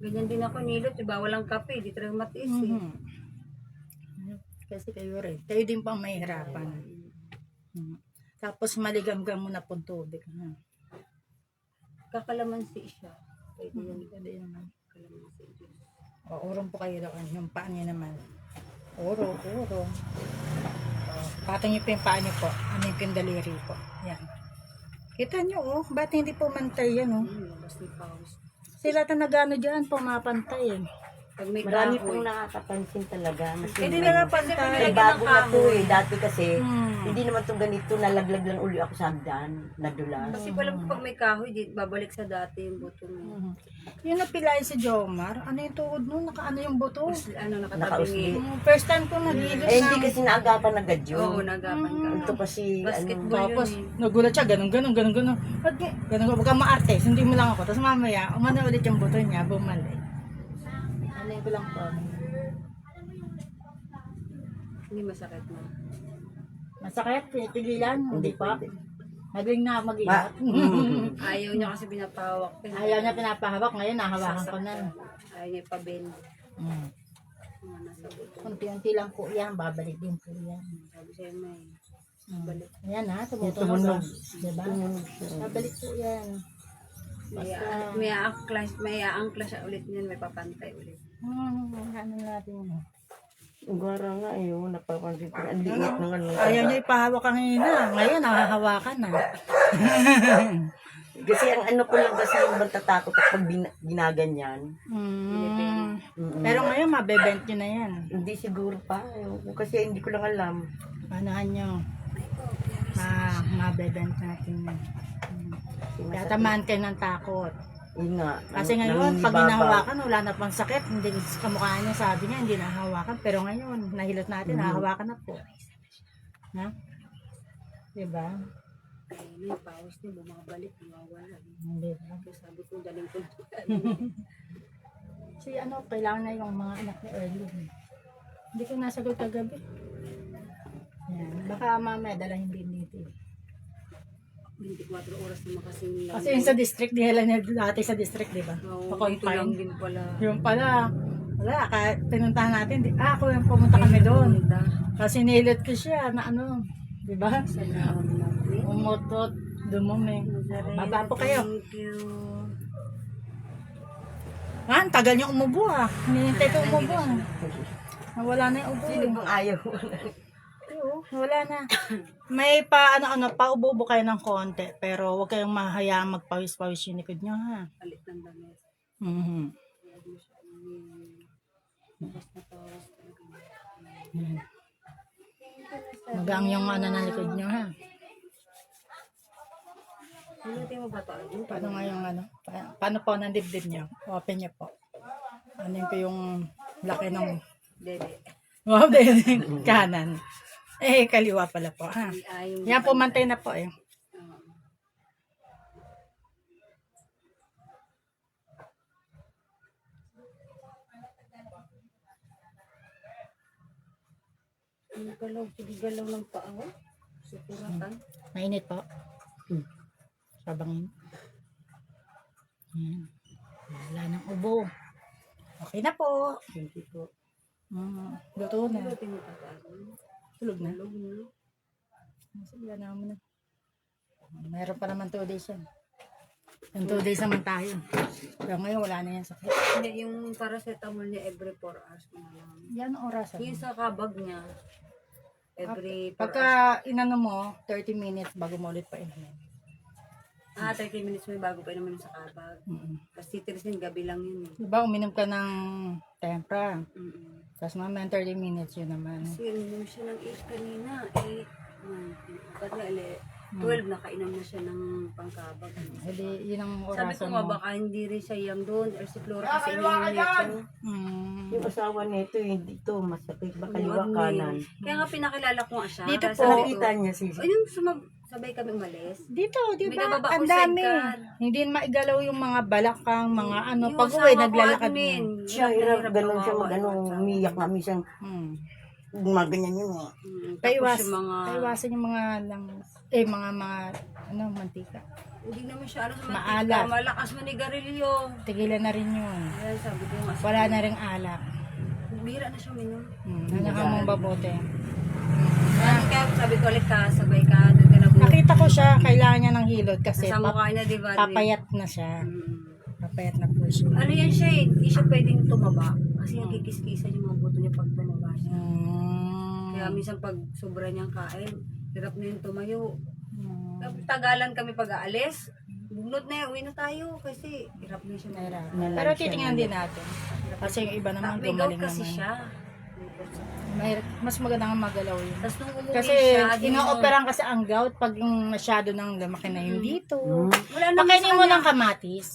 Ganyan din ako nilot, diba? Walang kape, di talaga matiis eh. Mhm. Kasi kayo rin. Kayo din pang mahihirapan. Tapos maligam-gam mo na pong tubig. Kakalamansi siya. Pwede yan. Pwede naman. Kalamansi. O, urong po kayo doon. Yung paa niyo naman. Uro. Patong niyo po yung paa niyo po. Ano yung pindaliri po. Yan. Kita niyo, oh. Ba't hindi po mantay yan, oh? Labas ni Paus. Sila na nagano dyan, pumapantay, eh. Pag may Marami kahoy. pong nakakapansin talaga. Hindi na nga May pantay. bago na to eh. Dati kasi, Hmm. hindi naman to ganito, nalaglag lang uli ako sa hagdan, nadulas. Kasi pala pag may kahoy, di, babalik sa dati yung buto mo. Yung napilayan si Jomar, ano yung tuhod nun? Nakaano yung buto? Ano, Nakausli. nakatabingi. First time ko nagilid Eh, hindi kasi naagapan agad Oo, yun. nagapan ka. Ito kasi, Basketball Tapos, yun eh. nagulat siya, ganun. Ba't ganun, huwag kang maarte, hindi mo lang ako. Tapos mamaya, umana ulit yung buto niya, bumalik. Ano ko lang po. Hindi masakit na. Masakit, pinipigilan, hindi pa. Naging na mag-iyak. Ayaw niya kasi pinapahawak. Ayaw niya pinapahawak, ngayon nahawakan ko na. Ayaw niya ipabend. Mm. Mga nasa buto. Unti-unti lang po yan, babalik din po yan. Sabi sa'yo may Balik. Ayan ha, tumutunog. Tumunog. Diba? Babalik po yan. may aangkla siya ulit niyan, may papantay ulit. Ano natin yun. Ugara nga eh, yung napapansin ko. Ang liit ng ano. Ayaw niya ipahawak ang hina. Ngayon, nahahawakan na. Kasi ang ano ko lang kasi yung magtatakot kapag ginaganyan. Pero ngayon, mabebent nyo na yan. Hindi siguro pa. Kasi hindi ko lang alam. Panahan nyo. Mabebent natin yan. Kaya tamaan kayo ng takot. Yun nga. Kasi ngayon, pag hinahawakan, wala na pang sakit. Hindi kamukha niya, sabi niya, hindi nahahawakan. Pero ngayon, nahilot natin, nahahawakan na po. Ha? Diba? Ayun yung pawis niya, bumabalik, bumawala. Diba? Kaya sabi ko, daling ko. Si ano, kailangan na yung mga anak ni Early. Hindi ko nasagot kagabi. Yan. Baka mamaya dalahin din dito. 24 oras naman kasi lang. Kasi yung sa district, dihala niya dati sa district, di ba? Oo, Ako ito lang din pala. yung pala, wala, kahit pinuntahan natin, ako yung pumunta kami doon. Kasi nilot ko siya na ano, di ba? Umutot, dumumi. Baba po kayo. Thank you. Ha, ang tagal niyo umubo ah. Hinihintay ko umubo ah. Nawala na yung ubo. Sino bang ayaw? Oo, wala na. May pa pa ubo kayo ng konti, pero huwag kayong mahayang magpawis-pawis yung likod nyo ha. Palit ng damit. Mhm. Basta pawis talaga. Magang yung ng likod nyo ha. Hinutin mo ba ito? Paano nga yung paano po ng dibdib nyo? Open nyo po. Anin ko yung laki ng Dede. wow, kanan. Eh, kaliwa pala po. Ha? Ay, Yan po, mantay na po eh. Ang galaw, galaw ng paa. Sukuratan. Mainit po. Hmm. Sabangin. Yan. Wala ng ubo. Okay na po. Thank you po. Luto na. Ano tinatawag? Tulog na. Tulog na. Sige, naman na. Meron pa naman 2 days yan. Yung 2 days naman tayo. Pero ngayon wala na yan sakit. Hindi, yung paracetamol niya every 4 hours mo na lang. Yan ang oras. Yung sa kabag niya, every 4 hours. Pagka inano mo, 30 minutes bago mo ulit pa inumin. 30 minutes may bago pa naman sa kabag. Tapos titirisin, gabi lang yun eh. Diba, uminom ka ng tempra. Mm-mm. Tapos mamaya 30 minutes yun naman. Kasi uminom siya ng 8 kanina. 8, 12 nakainom na siya ng pangkabag. Hindi, yun ang Sabi ko orasan nga mo. baka hindi rin siya yung doon. Ersiflora kasi ininom nito. Yung asawa nito, hindi to masakit. Baka liwa Huwag kanan. Kaya nga pinakilala ko nga siya. Dito Dahil po. sabi ko, Nakita niya si ayun, sabay kami umalis. Dito, di May ba? nababa ko Ang sa dami. edad. Hindi maigalaw yung mga balakang, mga ano. Yung Pag asawa uwi, ko, naglalakad admin. mo. siya, hirap, ganun siya, kawawa mag-ano, yung asawa. umiyak nga, minsan, gumaganyan yun eh. Tapos yung mga, Paiwasan yung mga lang, mga, ano, mantika. hindi naman siya ano sa Maalat. mantika. Malakas manigarilyo. Tigilan na rin yun. Ayan, sabi ko nga. Wala na rin alak. Bihira na siya minum. Nanaka mong babote. Kaya sabi ko ulit ka, sabay ka, doon ka na buhay. Nakita ko siya, kailangan niya ng hilot kasi Sa mukha niya, di ba? papayat na siya. Papayat na po siya. Ano yan siya eh, hindi siya pwedeng tumaba. Kasi nagkikis-kisan yung mga buto niya pag tumaba siya. Kaya minsan pag sobra niyang kain, hirap na yung tumayo. Tagalan kami pag-aalis. Bunot na yan, uwi na tayo kasi hirap na siya. Mahirap. Nalang Pero siya titingnan din natin. Kasi yung iba naman May gout gumaling kasi naman. siya. Mahirap. Mas maganda nga magalaw yun. Tapos nung umuwi Kasi siya, ino-operan kasi ang gout pag yung masyado nang lumaki na yun dito. wala naman sa Pakainin mo kanya. ng kamatis.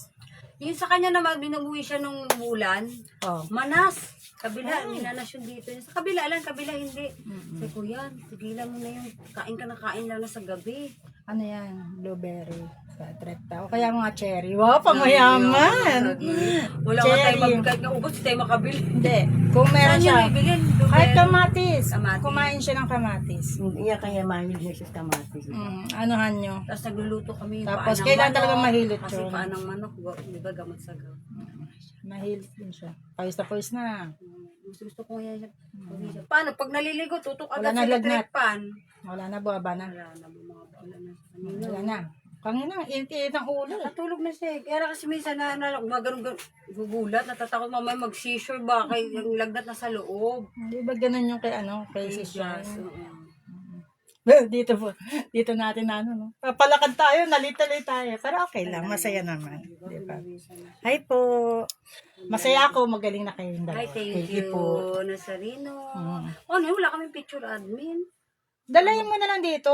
Yung sa kanya naman, binuwi siya nung bulan, Oh. manas. Kabila, minanas yung dito. Sa kabila lang, kabila hindi. Sabi ko yan, tigilan mo na yung kain ka na kain lang na sa gabi. Ano yan? Blueberry. Trekta. O kaya mga cherry. Wow, pangmayaman. Wala nga tayo Cherry. mabigay na ubos, tayo makabili. Hindi. Kung meron Saan siya. yung bibilin? Kahit kamatis. Kamatis. Kumain siya ng kamatis. Iya kaya mahilig niya sa kamatis. Anuhan nyo. Tapos nagluluto kami. Tapos, paa ng kailan manok. talaga mahilot Kasi yun? paa ng manok, di ba gamot sa gout. Mahilig din siya. Pawis na. Gusto ko yan siya. Paano? Pag naliligo, tutok Wala agad na sa lagnat. electric pan. Wala na, buwaba na. Wala na, wala na. Kanina. Wala na. Kangina, init ang ulo. Natulog na siya. Kaya kasi minsan ganun, gugulat, natatakot mamaya mag-seizure ba kay yung lagnat na sa loob. Di ba ganun yung kay sister? Yes, Dito po. Dito natin no? Papalakad tayo, nalituloy tayo. Pero okay lang, masaya naman. Di ba? Hi po. Masaya ako, magaling na kayong dalawa. Hi, thank you po. Nazarino. Ano, wala kami picture admin. Dalayan mo na lang dito.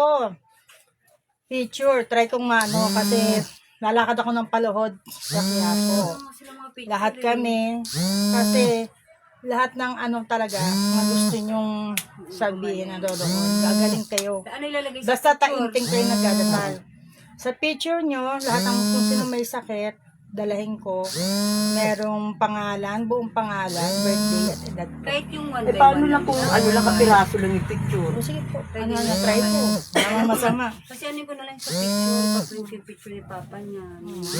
Picture. Try kong kasi lalakad ako ng paluhod sa Quiapo. Sila mga picture. Lahat kami. Kasi lahat ng talaga na gusto nyong sabihin na doon. Gagaling kayo. Ano ilalagay sa Basta picture? tainting kayo nagdadasal. Sa picture nyo, lahat ng kung sino may sakit, dalahin ko. Merong pangalan, buong pangalan, birthday at edad. Kahit yung one Eh, by paano one lang kung ano lang kapiraso lang yung picture? O sige po, try po. Tama masama. Kasi ano ko na lang sa picture, pag-print yung picture ni Papa niya.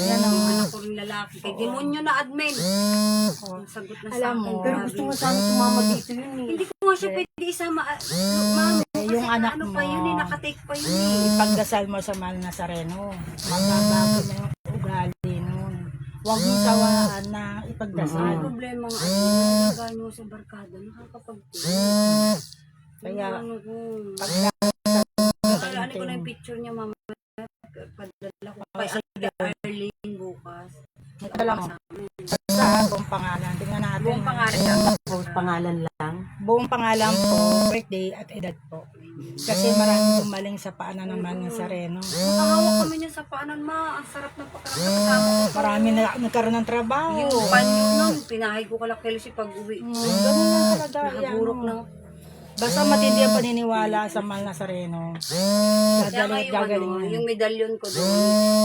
Yan ang Anak ko rin lalaki. Kay demonyo na admin. Ang sagot na Alam sa mo, akin. Pero gusto nga sana sumama dito yun eh. Hindi ko nga siya pwede isama. Mami, yung kasi anak ano mo, pa yun eh, nakatake pa yun eh. ipagdasal mo sa mahal na Nazareno. Magbabago na yung ugali nun. Huwag mong sawaan na Ang ipagdasal. problema nga, nalagaan nyo sa barkada, nakakapag-take. Kaya, Ano ko. Kaya ano ko na yung picture niya, mama. Padala ko kay Ate Arlene bukas. ito lang mo. Sa buong pangalan. Tingnan natin. Buong pangalan niya. Tapos pangalan lang. Buong pangalan po, birthday at edad po. Kasi maraming gumaling sa paanan naman ng Nazareno. Nakahawak kami niya sa paanan, ma. Ang sarap ng pakiramdam kasama ko. Marami na nagkaroon ng trabaho. Yung panyo nun, pinahay ko kalakil si pag-uwi. Ganun lang talaga. Nakaburok na. Basta matindi ang paniniwala sa Mahal Nazareno. Kaya Gagaling at nga gagaling yung, yan. yung medallion ko doon,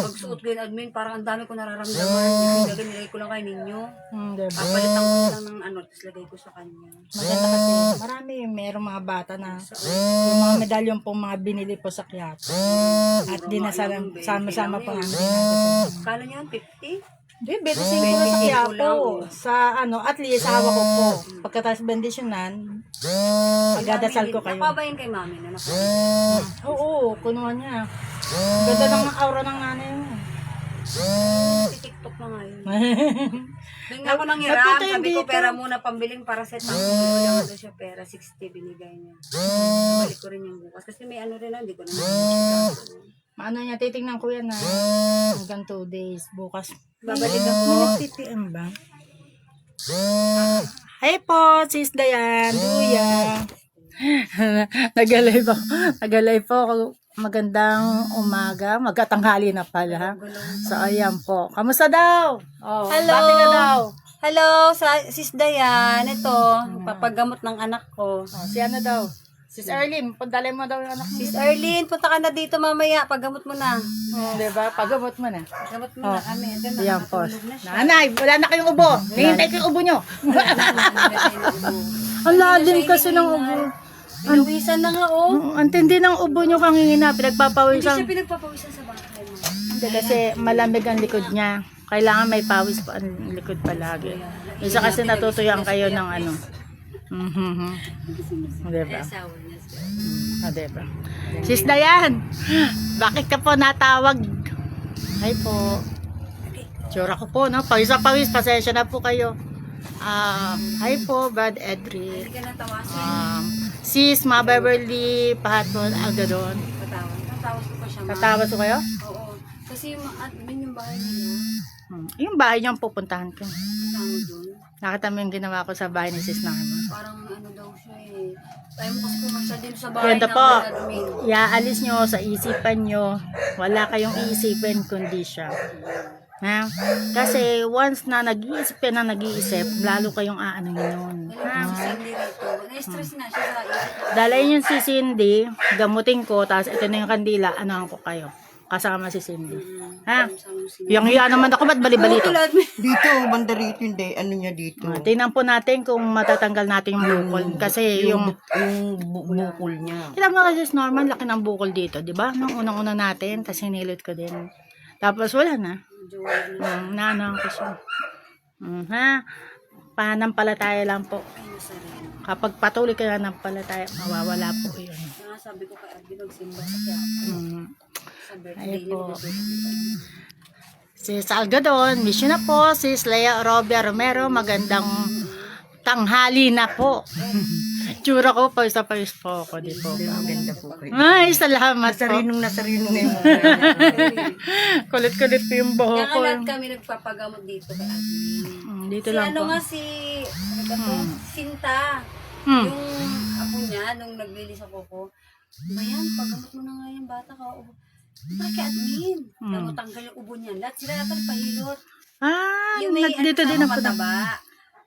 pagsuot ko yung admin, parang ang dami ko nararamdaman. Nilagay ko lang kay ninyo. Diba? Papalitan ko lang ng tapos lagay ko sa kanya. Maganda kasi, marami merong mga bata na yung mga medalyon pong mga binili po sa Quiapo. At dinasalang sama-sama pa namin dinadasal. Kala niyo 50? Hindi, 25 ko sa Quiapo. Sa at least hawak ko po. Pagkatapos bendisyonan, pagdadasal ko kayo. Napabayan kay mami na Oo, kunuhan niya. Ganda ng aura ng nanay mo. TikTok na ngayon. Bigyan ako ng hiram, Nagpunta yun sabi ko dito. pera muna pambiling para set ang wala nga siya pera, 60 binigay niya. Balik ko rin yung bukas. Kasi may ano rin hindi ko na Maano niya, titingnan ko yan na hanggang 2 days. Bukas. babalik ako. May nag-TPM ba? Hi po, sis Dayan, Luya. Nag-alive ako. Nag-alive po ako. Magandang umaga. Magkatanghali na pala. So, ayan po. Kamusta daw? Oh, Hello. bati ka daw. Hello, sis Dayan. Ito, papagamot ng anak ko. Oh, si ano daw? Sis Erlyn, padalay mo daw yung anak mo. Sis Erlyn, punta ka na dito mamaya. Pagamot mo na. Diba? Pagamot mo na. Pagamot mo na kami. Ito na, Ayan po. nakatulog na siya. Nanay, wala na kayong ubo. Hihintay ko yung ubo nyo. Ang lalim kasi ng ubo. Pinuwisan na nga, oh. Ang tindi ng ubo nyo kanina. Hindi Pinagpapawisan. siya pinagpapawisan sa bahay mo. Hindi kasi malamig ang likod niya. Kailangan may pawis pa ang likod palagi. Isa kasi natutuyang kayo ng ano. Diba? Asawa niya siya. Diba? Sis Dayan, bakit ka po natawag? Hi po. Tsura ko po, no? Pawis-pawis, pasensya na po kayo. Hi po, Brad Edric. Hindi ka natawasin. Sis, Ma Beverly, Pahatol, Agadon. Patawan. Tatawas ko pa siya, ma. Tatawas ko kayo? Oo. Kasi yung admin yung bahay nila. Yung bahay niyo ang pupuntahan ko. Ang tawag doon. Nakita mo yung ginawa ko sa bahay ni Sis Nama. Parang ano daw siya eh. Tayo mo kasi pumunta din sa bahay Ganda ng po. admin. Iaalis nyo sa isipan nyo. Wala kayong iisipin kundi siya. Ha? Kasi once na nag-iisip ka na nag-iisip, lalo kayong aanangin nun. Alam mo si Cindy rito. Na-stress na siya sa isip. Dalayin yung si Cindy, gamutin ko, tapos ito na yung kandila, ano ko kayo. Kasama si Cindy. Ha? Yung hiya naman ako, ba't bali-balito? Dito, banda rito, hindi. Ano niya dito? Tingnan po natin kung matatanggal natin yung bukol. Kasi yung bukol niya. Kailan mo kasi normal, laki ng bukol dito, di ba? Nung unang-una natin, tapos hinilot ko din. Tapos wala na. Nanang ko siya. Ha? Pananampalataya lang po. Kapag patuloy ka na ng palataya, mawawala po yun. Sabi ko kay Admin, magsimba sa kaya. Sa birthday Ay po. niya. Sis Algadon, miss na po. Sis Lea Robia Romero, magandang tanghali na po. Tsura ko, pawis-pawis po ako. Di po. Maganda po kayo. Ay, salamat po. Nasarinong ngayon. Kulit-kulit po yung buhok Kaya ko. lahat kami nagpapagamot dito kay Admin. Dito Si lang ano po. nga si Sinta. Hmm. Yung ako niya, nung naglilis ako ko, bayan, pagamot mo na nga yung bata ka. Para kay Admin. Kaya mo tanggal yung ubo niya. Lahat sila dapat pahilot. Ah, Yung may dito din ako. mataba.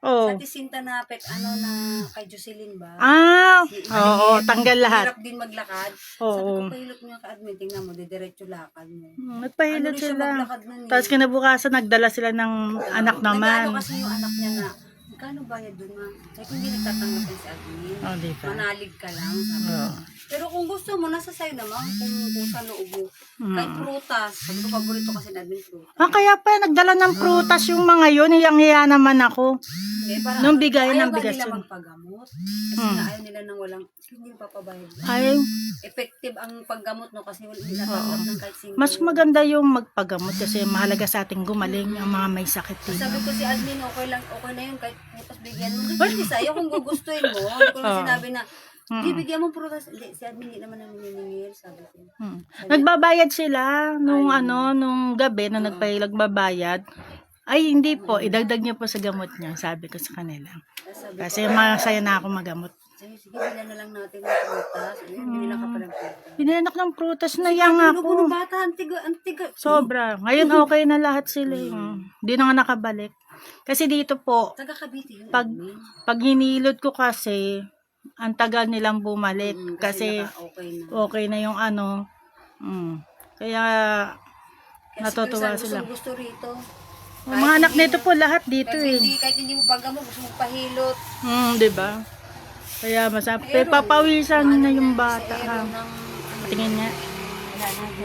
Oh. Sa Sinta na na kay Jocelyn ba? Ah, Si oo, Maliit, tanggal lahat. Hirap din maglakad. Oo. Sabi ko, pahilot mo yung ka-admin. Tingnan mo, didiretso lakad mo. Nagpahilot Ano rin siya sila. maglakad nun eh. Tapos kinabukasan, nagdala sila ng anak Nag-ano naman. kasi yung anak niya na, magkano bayad doon ma? Sabi ko, hindi nagtatanggap yan si admin. Oh, di ba? Manalig ka lang. Sabi ko. Oo. Pero kung gusto mo, nasa sa'yo naman. Kung sa loob mo. Kahit prutas. Sabi ko, paborito kasi na admin prutas. Ah, kaya pa, nagdala ng prutas yung mga yun. Hiyang-hiya naman ako. Hindi, parang, Nung bigay ayaw ng nga bigas nila yun. magpagamot. Kasi nga ayaw nila nang walang, hindi papabayad. Ay, Effective ang paggamot no kasi hindi natanggap ng kahit single. mas maganda yung magpagamot kasi mahalaga sa ating gumaling ang mga may sakit din. Sabi ko si admin, okay na yun, kahit putas bigyan mo. Hindi sa'yo kung gugustuhin mo. Hindi ko naman sinabi na, hindi bigyan mo prutas. Hindi, si admin hindi naman namin niningil, sabi ko. Nagbabayad sila nung nung gabi na nagbayad. Ay, hindi po. Idagdag niyo po sa gamot niya, sabi ko sa kanila. Sabi Kasi masaya na ako magamot. sige, bilan na lang natin ng prutas. Ayun, binilang ka pa ng prutas. Binanak ng prutas na yang Ano ako. bata, antiga. Sobra. Ngayon okay na lahat sila. Hindi na nga nakabalik. Kasi dito po, Taga Cavite yun. pag, admin. pag hinilot ko kasi, ang tagal nilang bumalik. Kasi Okay na. okay na yung ano. Kaya, natutuwa sila. Gusto rito. Ang mga anak nito po lahat dito Kahit hindi mo baga mo, gusto mo pahilot. di ba? Kaya papawisan na yung bata ha. Tingin niya.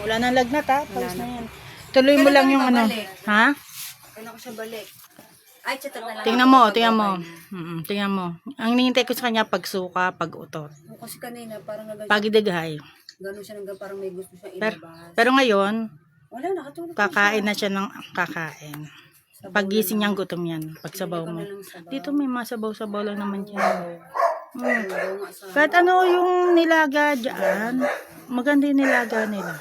Wala nang lagnat ha. Pawis na yan. Tuloy mo lang yung ano. Ha? Kailan ko siya balik? Ay, chatag na lang. Tingnan mo. Tingnan mo. Ang hinihintay ko sa kanya pagsuka, pag-utot. Kasi kanina, parang Pagdighay. gano'n siya nang parang may gusto siya Pero, ilabas. pero ngayon, Wala, nakatulog. kakain na siya ng kakain. Pagising niyang gutom yan. Pagsabaw mo. Dito may mga sabaw-sabaw lang naman dyan. Kahit ano yung nilaga dyan, maganda yung nilaga nila.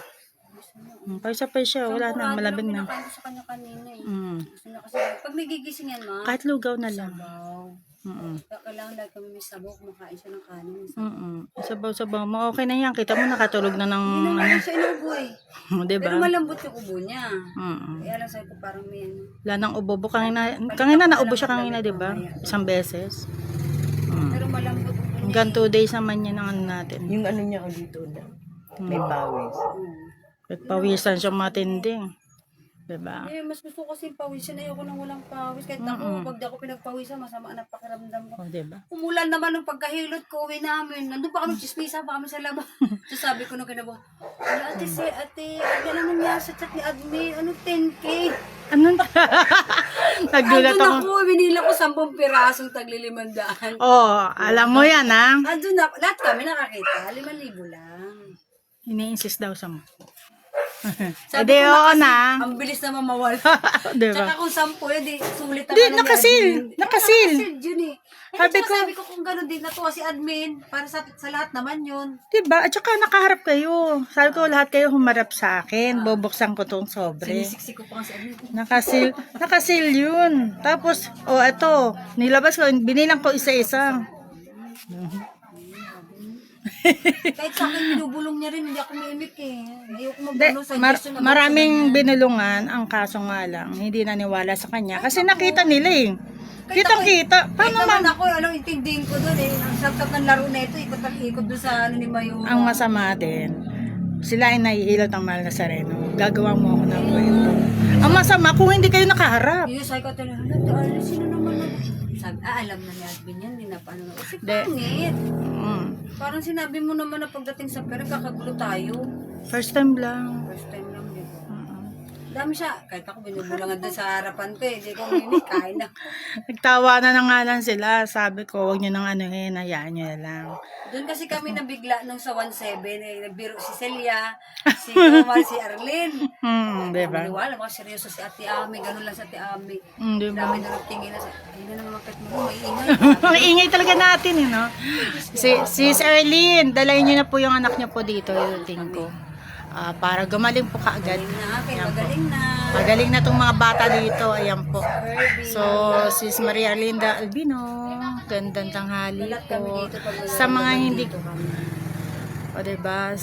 Paisa siya, wala na, malabing na. Pinakain ko sa kanya kanina eh. Gusto niya kasi, pag may gigising yan, ma, Kahit lugaw na lang. sabaw. Kaya kailangan lagi kami may sabaw, kumakain siya ng kanin. Sabaw-sabaw mo, okay na yan. Kita mo nakatulog na ng ano. Hindi siya inuubo eh. Diba? Pero malambot yung ubo niya. Kaya lang sabi ko parang may ano. Wala nang ubo. Kangina naubo siya kangina, diba? Isang beses. Pero malambot ubo niya. Hanggang 2 days naman yan ang ano natin. Yung ano niya o dito na. May pawis. Pawisan siya matinding. Diba? Eh, mas gusto ko kasi pawisan. Ayoko nang walang pawis. Kahit ako, pag di ako pinagpawisan, masama ang pakiramdam ko. O, diba? Umulan naman nung pagkahilot ko, uwi namin. Nandun pa kami, chismisa pa kami sa labas. So sabi ko nung kinabuha, ate, ano na nangyari sa chat ni admin? Ano, 10K? Ano? Nagulat Andun ako. ako, binila ko 10 pirasong tagli-500. Oh, alam mo yan ha? Andun na, lahat kami nakakita, 5,000 lang. Ini-insist daw sa mo. Sabi Ede, ko oo kasi, na. ang bilis na mamawala. Diba? Tsaka kung 10, edi sulit ang Di, ano ni nakasil. admin. Nakasil. Nakasil yun eh. Sabi ko kung gano'n din natuwa si admin, para sa lahat naman yun. Diba? At saka nakaharap kayo. Sabi ko lahat kayo humarap sa akin. Bubuksan ko tong sobre. Sinisiksi ko pa nga si admin. Nakasil yun. Tapos, eto, nilabas ko, binilang ko isa-isa. Kahit sa akin, binubulong niya rin, hindi ako maimik eh. Ayoko De, mabulong sa Diyos na maraming binulungan, ang kaso nga lang, hindi naniwala sa kanya. Kasi nakita nila eh. Kitang-kita. Kahit Paano naman ako, anong intindihin ko doon eh. Ang sarap ng laro na ito, ikot doon sa ano ni Mayo. ang masama din, sila ay naiilot ang mahal na sareno. Gagawa mo ako ng kwento. Ang masama, kung hindi kayo nakaharap. Yung sabi ko, sino naman na? Sabi, alam na ni admin yan, hindi na paano na. Kasi pangit. Parang sinabi mo naman na pagdating sa pera, kakagulo tayo. First time lang. First time lang, di ba? Dami siya. Kahit ako binubulangan doon sa harapan ko eh. Di ko may kain na. Nagtawa na nga lang sila. Sabi ko, huwag nyo nang anuhin, hayaan nyo na lang. Doon kasi kami nabigla nung sa 1-7. Eh, nagbiro si Celia, si Omar, si Arlene. Diba? Wala, mga seryoso si Ate Ami. Ganun lang sa Ate Ami. Diba? Dami na nagtingin na sa, ayun na naman kahit mo, maingay. Ang ingay talaga natin, eh, no? Si Erlene, dalayin nyo na po yung anak nyo po dito, yung tingin ko. Para gumaling po kaagad. Magaling na. Magaling na tong mga bata dito. Ayan po. Kirby. So, Sis Maria Arlinda Albino, gandang tanghali po. Sa mga hindi ko, o diba,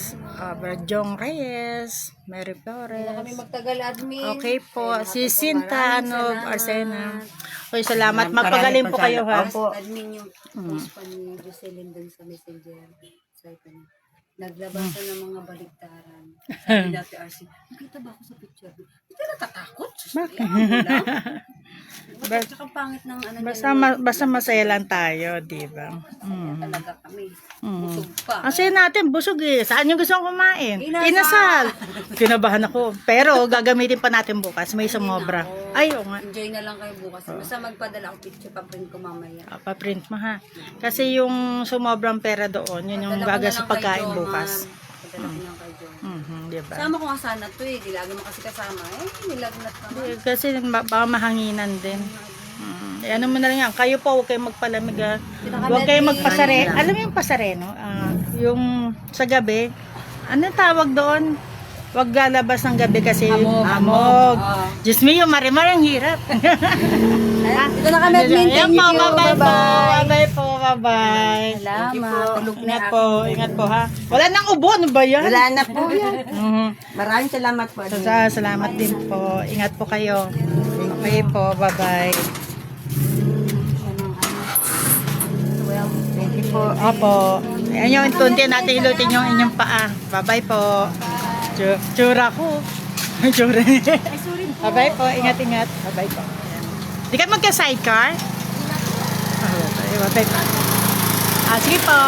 Berjong Reyes, Mary Kami Flores. magtagal admin. Okay po. Si Sinta, Arsena. Okay, salamat. Magpagaling po kayo, ha? Admin yung post pa ni Jocelyn dun sa messenger. Sabi ko, naglabasan ng mga baliktaran. Sabi dati RC, nakita ba ako sa picture? Hindi ka natatakot? Bakit? Tsaka pangit ng ano Basta masaya lang tayo, di ba? talaga kami. Busog pa. Ang saya natin, busog eh. Saan yung gusto kumain? Inasal. Inasal. Kinabahan ako. Pero gagamitin pa natin bukas. May sumobra. Ay, oo nga. Enjoy na lang kayo bukas. Basta magpadala ako picture, paprint ko mamaya. Pa-print mo ha. Kasi yung sumobrang pera doon, yun yung Padala ko gaga na sa lang kay pagkain Joman. bukas. Padala ko lang kay John. Diba? Sama ko nga sana to eh. Di lagi mo kasi kasama. Nilagnat ka man. Kasi baka mahanginan din. Ano mo na lang yan. Kayo po, huwag kayong magpalamig ha. Huwag kayong magpasare. Alam mo yung pasareno? Yung sa gabi. Ano tawag doon? Huwag lalabas ng gabi kasi amog. Diyos me, yung marimar ang hirap. Dito na kami, admin. Ayan Thank po, you. bye-bye po. Bye-bye. Bye-bye po, bye-bye. Salamat. Tulog na Ingat po, ingat po ha. Wala nang ubo, ano ba yan? Wala na po yan. Mhm. Maraming salamat po. Salamat din po. Ingat po kayo. Thank you. Okay po, bye-bye. Thank you po. Opo. Ayan yung tunti natin hilutin yung inyong paa. Bye-bye po. Tsura ko. Tsura. Bye-bye po. Ingat-ingat. Bye-bye po. Di ka magka-sidecar? Bye-bye po. Sige po.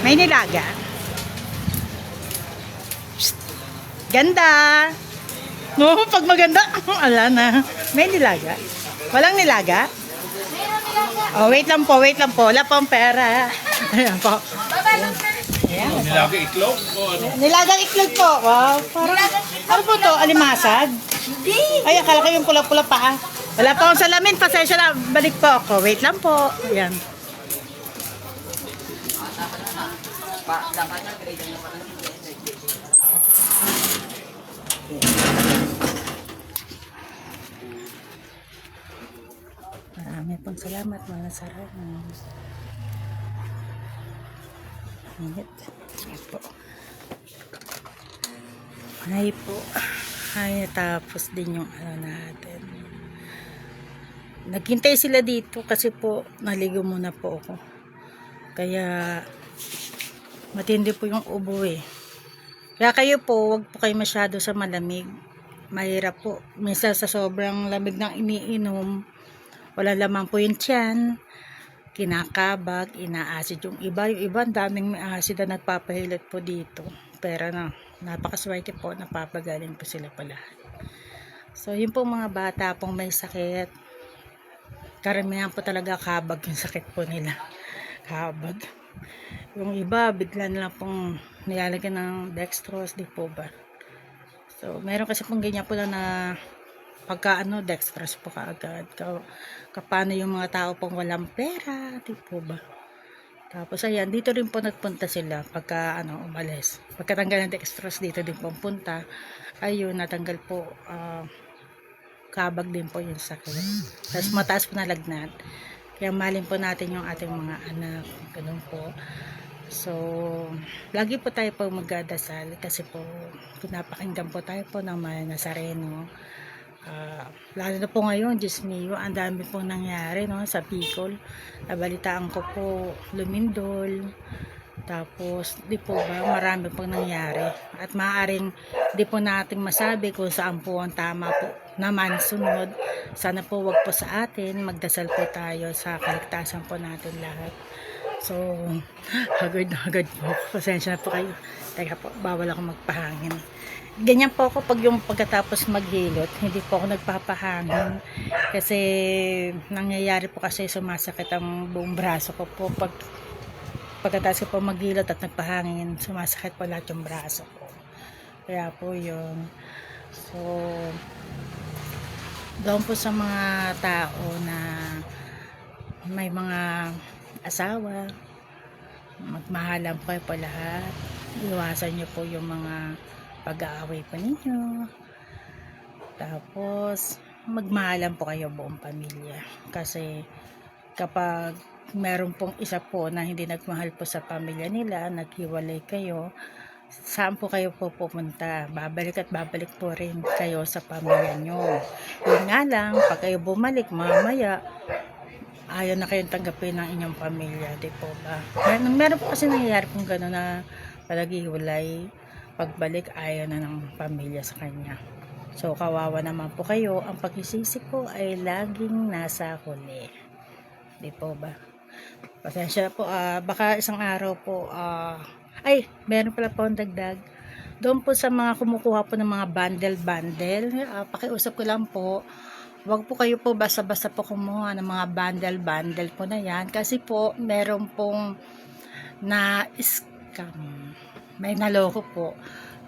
May nilaga. Psst. Ganda. No, pag maganda, ala na. May nilaga. Walang nilaga? Oh, wait lang po, wait lang po. Wala pong pera. Ayan po. Ayan. Nilaga iklog o ano? Nilagang iklog po. Wow, parang, ano po to? Alimasag? Hindi. Ay, akala ko yung pula-pula pa. Wala pa akong salamin. Pasensya na. Balik po ako. Wait lang po. Ayan. Marami pong salamat mga sarap. Init. Ayan po. Ay po. Ay, tapos din yung ano natin. Naghintay sila dito kasi po naligo muna po ako. Kaya matindi po yung ubo eh. Kaya kayo po, wag po kayo masyado sa malamig. Mahirap po. Minsan sa sobrang lamig ng iniinom, wala lamang po yung tiyan. Kinakabag, inaasid yung iba. Yung iba, ang daming may acid na nagpapahilot po dito. Pero na, napakaswerte po, napapagaling po sila pala. So, yun po mga bata pong may sakit. Karamihan po talaga kabag yung sakit po nila. Kabag. Yung iba, bigla nila pong nilalagyan ng dextrose, di po ba? So, meron kasi pong ganyan po na pagka dextrose po kaagad. Kapano yung mga tao pong walang pera, di po ba? Tapos ayan, dito rin po nagpunta sila pagka umalis. Pagkatanggal ng dextrose, dito din po punta. Ayun, natanggal po, kabag din po yung sakit. Tapos mataas po na lagnat. Kaya malin po natin yung ating mga anak. Ganun po. So, lagi po tayo po magdadasal kasi po pinapakinggan po tayo po ng mga Nazareno. Lalo na po ngayon, Diyos mio, ang dami pong nangyari sa Bicol. Nabalitaan ko po lumindol. Tapos, di po ba, marami pong nangyari. At maaaring di po natin masabi kung saan po ang tama po naman sunod. Sana po wag po sa atin. Magdasal po tayo sa kaligtasan po natin lahat. So, hagad na hagad po. Pasensya na po kayo. Teka po, bawal ako magpahangin. Ganyan po ako pag yung pagkatapos maghilot, hindi po ako nagpapahangin. Kasi nangyayari po kasi sumasakit ang buong braso ko po pagkatapos ko po maghilot at nagpahangin, sumasakit po lahat yung braso ko. Kaya po yun. So, doon po sa mga tao na may mga asawa, magmahalan po kayo po lahat. Iwasan nyo po yung mga pag-aaway po ninyo. Tapos, magmahalan po kayo buong pamilya. Kasi, kapag meron pong isa po na hindi nagmahal po sa pamilya nila, naghiwalay kayo, saan po kayo po pupunta? Babalik at babalik po rin kayo sa pamilya nyo. Yun nga lang, pag kayo bumalik, mamaya, ayaw na kayong tanggapin ng inyong pamilya, di po ba? Meron po kasi nangyayari kung gano'n na palaghiwalay, pagbalik, ayaw na ng pamilya sa kanya. So, kawawa naman po kayo. Ang pagsisisi po ay laging nasa huli. Di po ba? Pasensya po, baka isang araw po, meron pala po ang dagdag. Doon po sa mga kumukuha po ng mga bundle, pakiusap ko lang po, wag po kayo po basta-basta po kumuha ng mga bundle po na yan. Kasi po, meron pong na-scam. May naloko po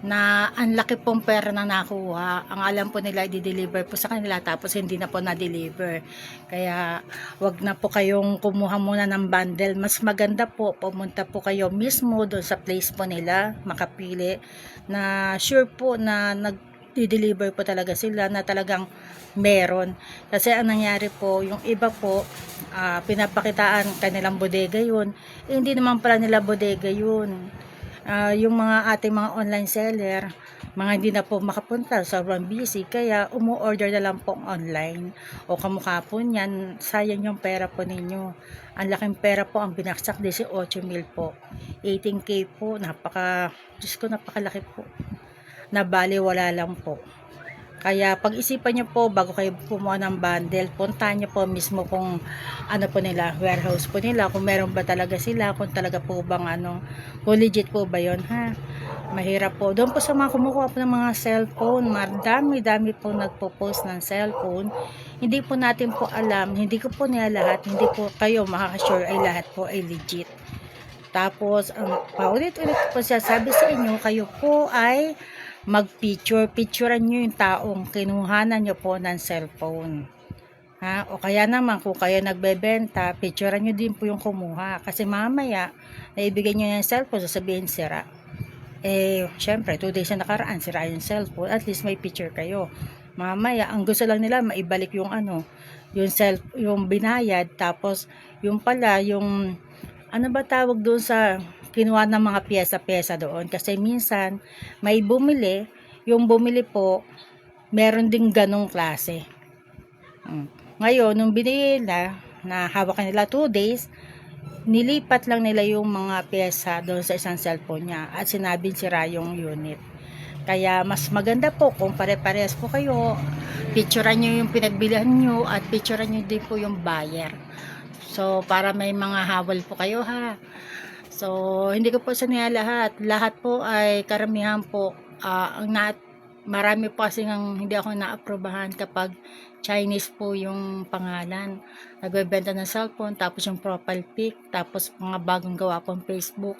na ang laki pong pera na nakuha. Ang alam po nila i-deliver po sa kanila tapos hindi na po na-deliver. Kaya wag na po kayong kumuha muna ng bundle. Mas maganda po pumunta po kayo mismo doon sa place po nila, makapili na sure po na nag-deliver po talaga sila, na talagang meron. Kasi ang nangyari po, yung iba po pinapakitaan kanilang bodega yun, hindi naman pala nila bodega yun. yung mga ating mga online seller, mga hindi na po makapunta, sobrang busy, kaya umu-order na lang po online. O kamukha po niyan, sayang yung pera po ninyo. Ang laking pera po ang binaksak, 18,000 po. 18K po, Diyos ko, napakalaki po. Nabaliwala lang po. Kaya pag-isipan nyo po bago kayo kumuha ng bundle, puntahan nyo po mismo kung ano po nila, warehouse po nila, kung meron ba talaga sila, kung talaga po bang kung legit po ba yun, ha? Mahirap po. Doon po sa mga kumukuha po ng mga cellphone, dami po nagpo-post ng cellphone. Hindi po natin po alam, hindi ko po nila lahat, hindi po kayo makakasure ay lahat po ay legit. Tapos, paulit-ulit po sabi sa inyo, kayo po ay picturean nyo yung taong kinuhanan nyo po ng cellphone. Ha? O kaya naman, kung kayo nagbebenta, picturean nyo din po yung kumuha. Kasi mamaya, naibigay nyo yung cellphone, sasabihin sira. Syempre, 2 days na nakaraan, sira yung cellphone. At least may picture kayo. Mamaya, ang gusto lang nila, maibalik yung yung binayad. Tapos, yung pala, ano ba tawag doon sa kinuha ng mga pyesa-pyesa doon, kasi minsan may bumili, yung bumili po meron ding ganong klase. Ngayon, nung binili na hawakan nila 2 days, nilipat lang nila yung mga pyesa doon sa isang cellphone niya at sinabing sira yung unit. Kaya mas maganda po kung pare-parehas po kayo, picturean nyo yung pinagbilihan nyo at picturean nyo din po yung buyer. So, para may mga hawal po kayo, ha. So, hindi ko po sanaya lahat. Lahat po ay karamihan po. Marami po kasi hindi ako na-aprobahan kapag Chinese po yung pangalan. Nagbebenta ng cellphone, tapos yung profile pic, tapos mga bagong gawa pong Facebook.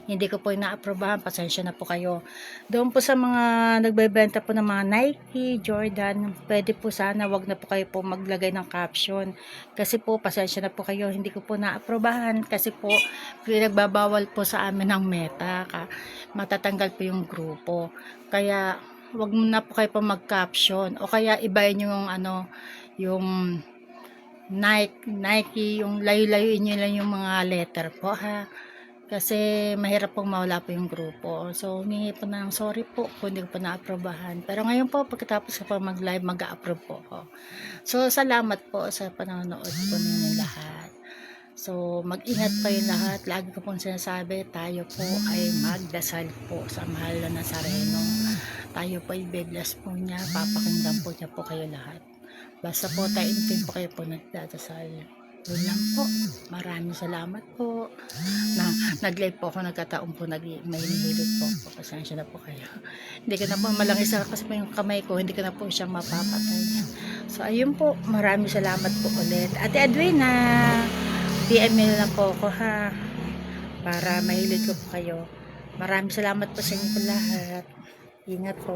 Hindi ko po na-aprobahan. Pasensya na po kayo. Doon po sa mga nagbebenta po ng mga Nike, Jordan, pwede po sana wag na po kayo po maglagay ng caption. Kasi po, pasensya na po kayo. Hindi ko po na-aprobahan kasi po pinagbabawal po sa amin ng Meta. Matatanggal po yung grupo. Kaya wag na po kayo pa mag-caption o kaya ibahin nyo yung Nike, yung layo-layuin nyo lang yung mga letter po, ha, kasi mahirap pong mawala po yung grupo. So humingi po ng sorry po kung hindi ko po na-aprobahan, pero ngayon po pagkatapos ko pa mag-live, mag-a-approve po ako. So salamat po sa panonood po ninyo lahat. So, mag-ingat pa yung lahat. Lagi ko pong sinasabi, tayo po ay magdasal po sa mahal na Nazareno. Tayo po ay biblas po niya, papakinggan po niya po kayo lahat. Basta po tayo po kayo po nagdadasal. Yun lang po. Maraming salamat po. Nag-live po ako, nagkataon po, may nililip po. Pasensya na po kayo. Hindi ko na po malangis kasi yung kamay ko, hindi ko na po siyang mapapatay. So, ayun po. Maraming salamat po ulit. Ate Edwina, PM na lang po ako, ha, para mahilig ko po kayo. Maraming salamat po sa inyo po lahat. Ingat po.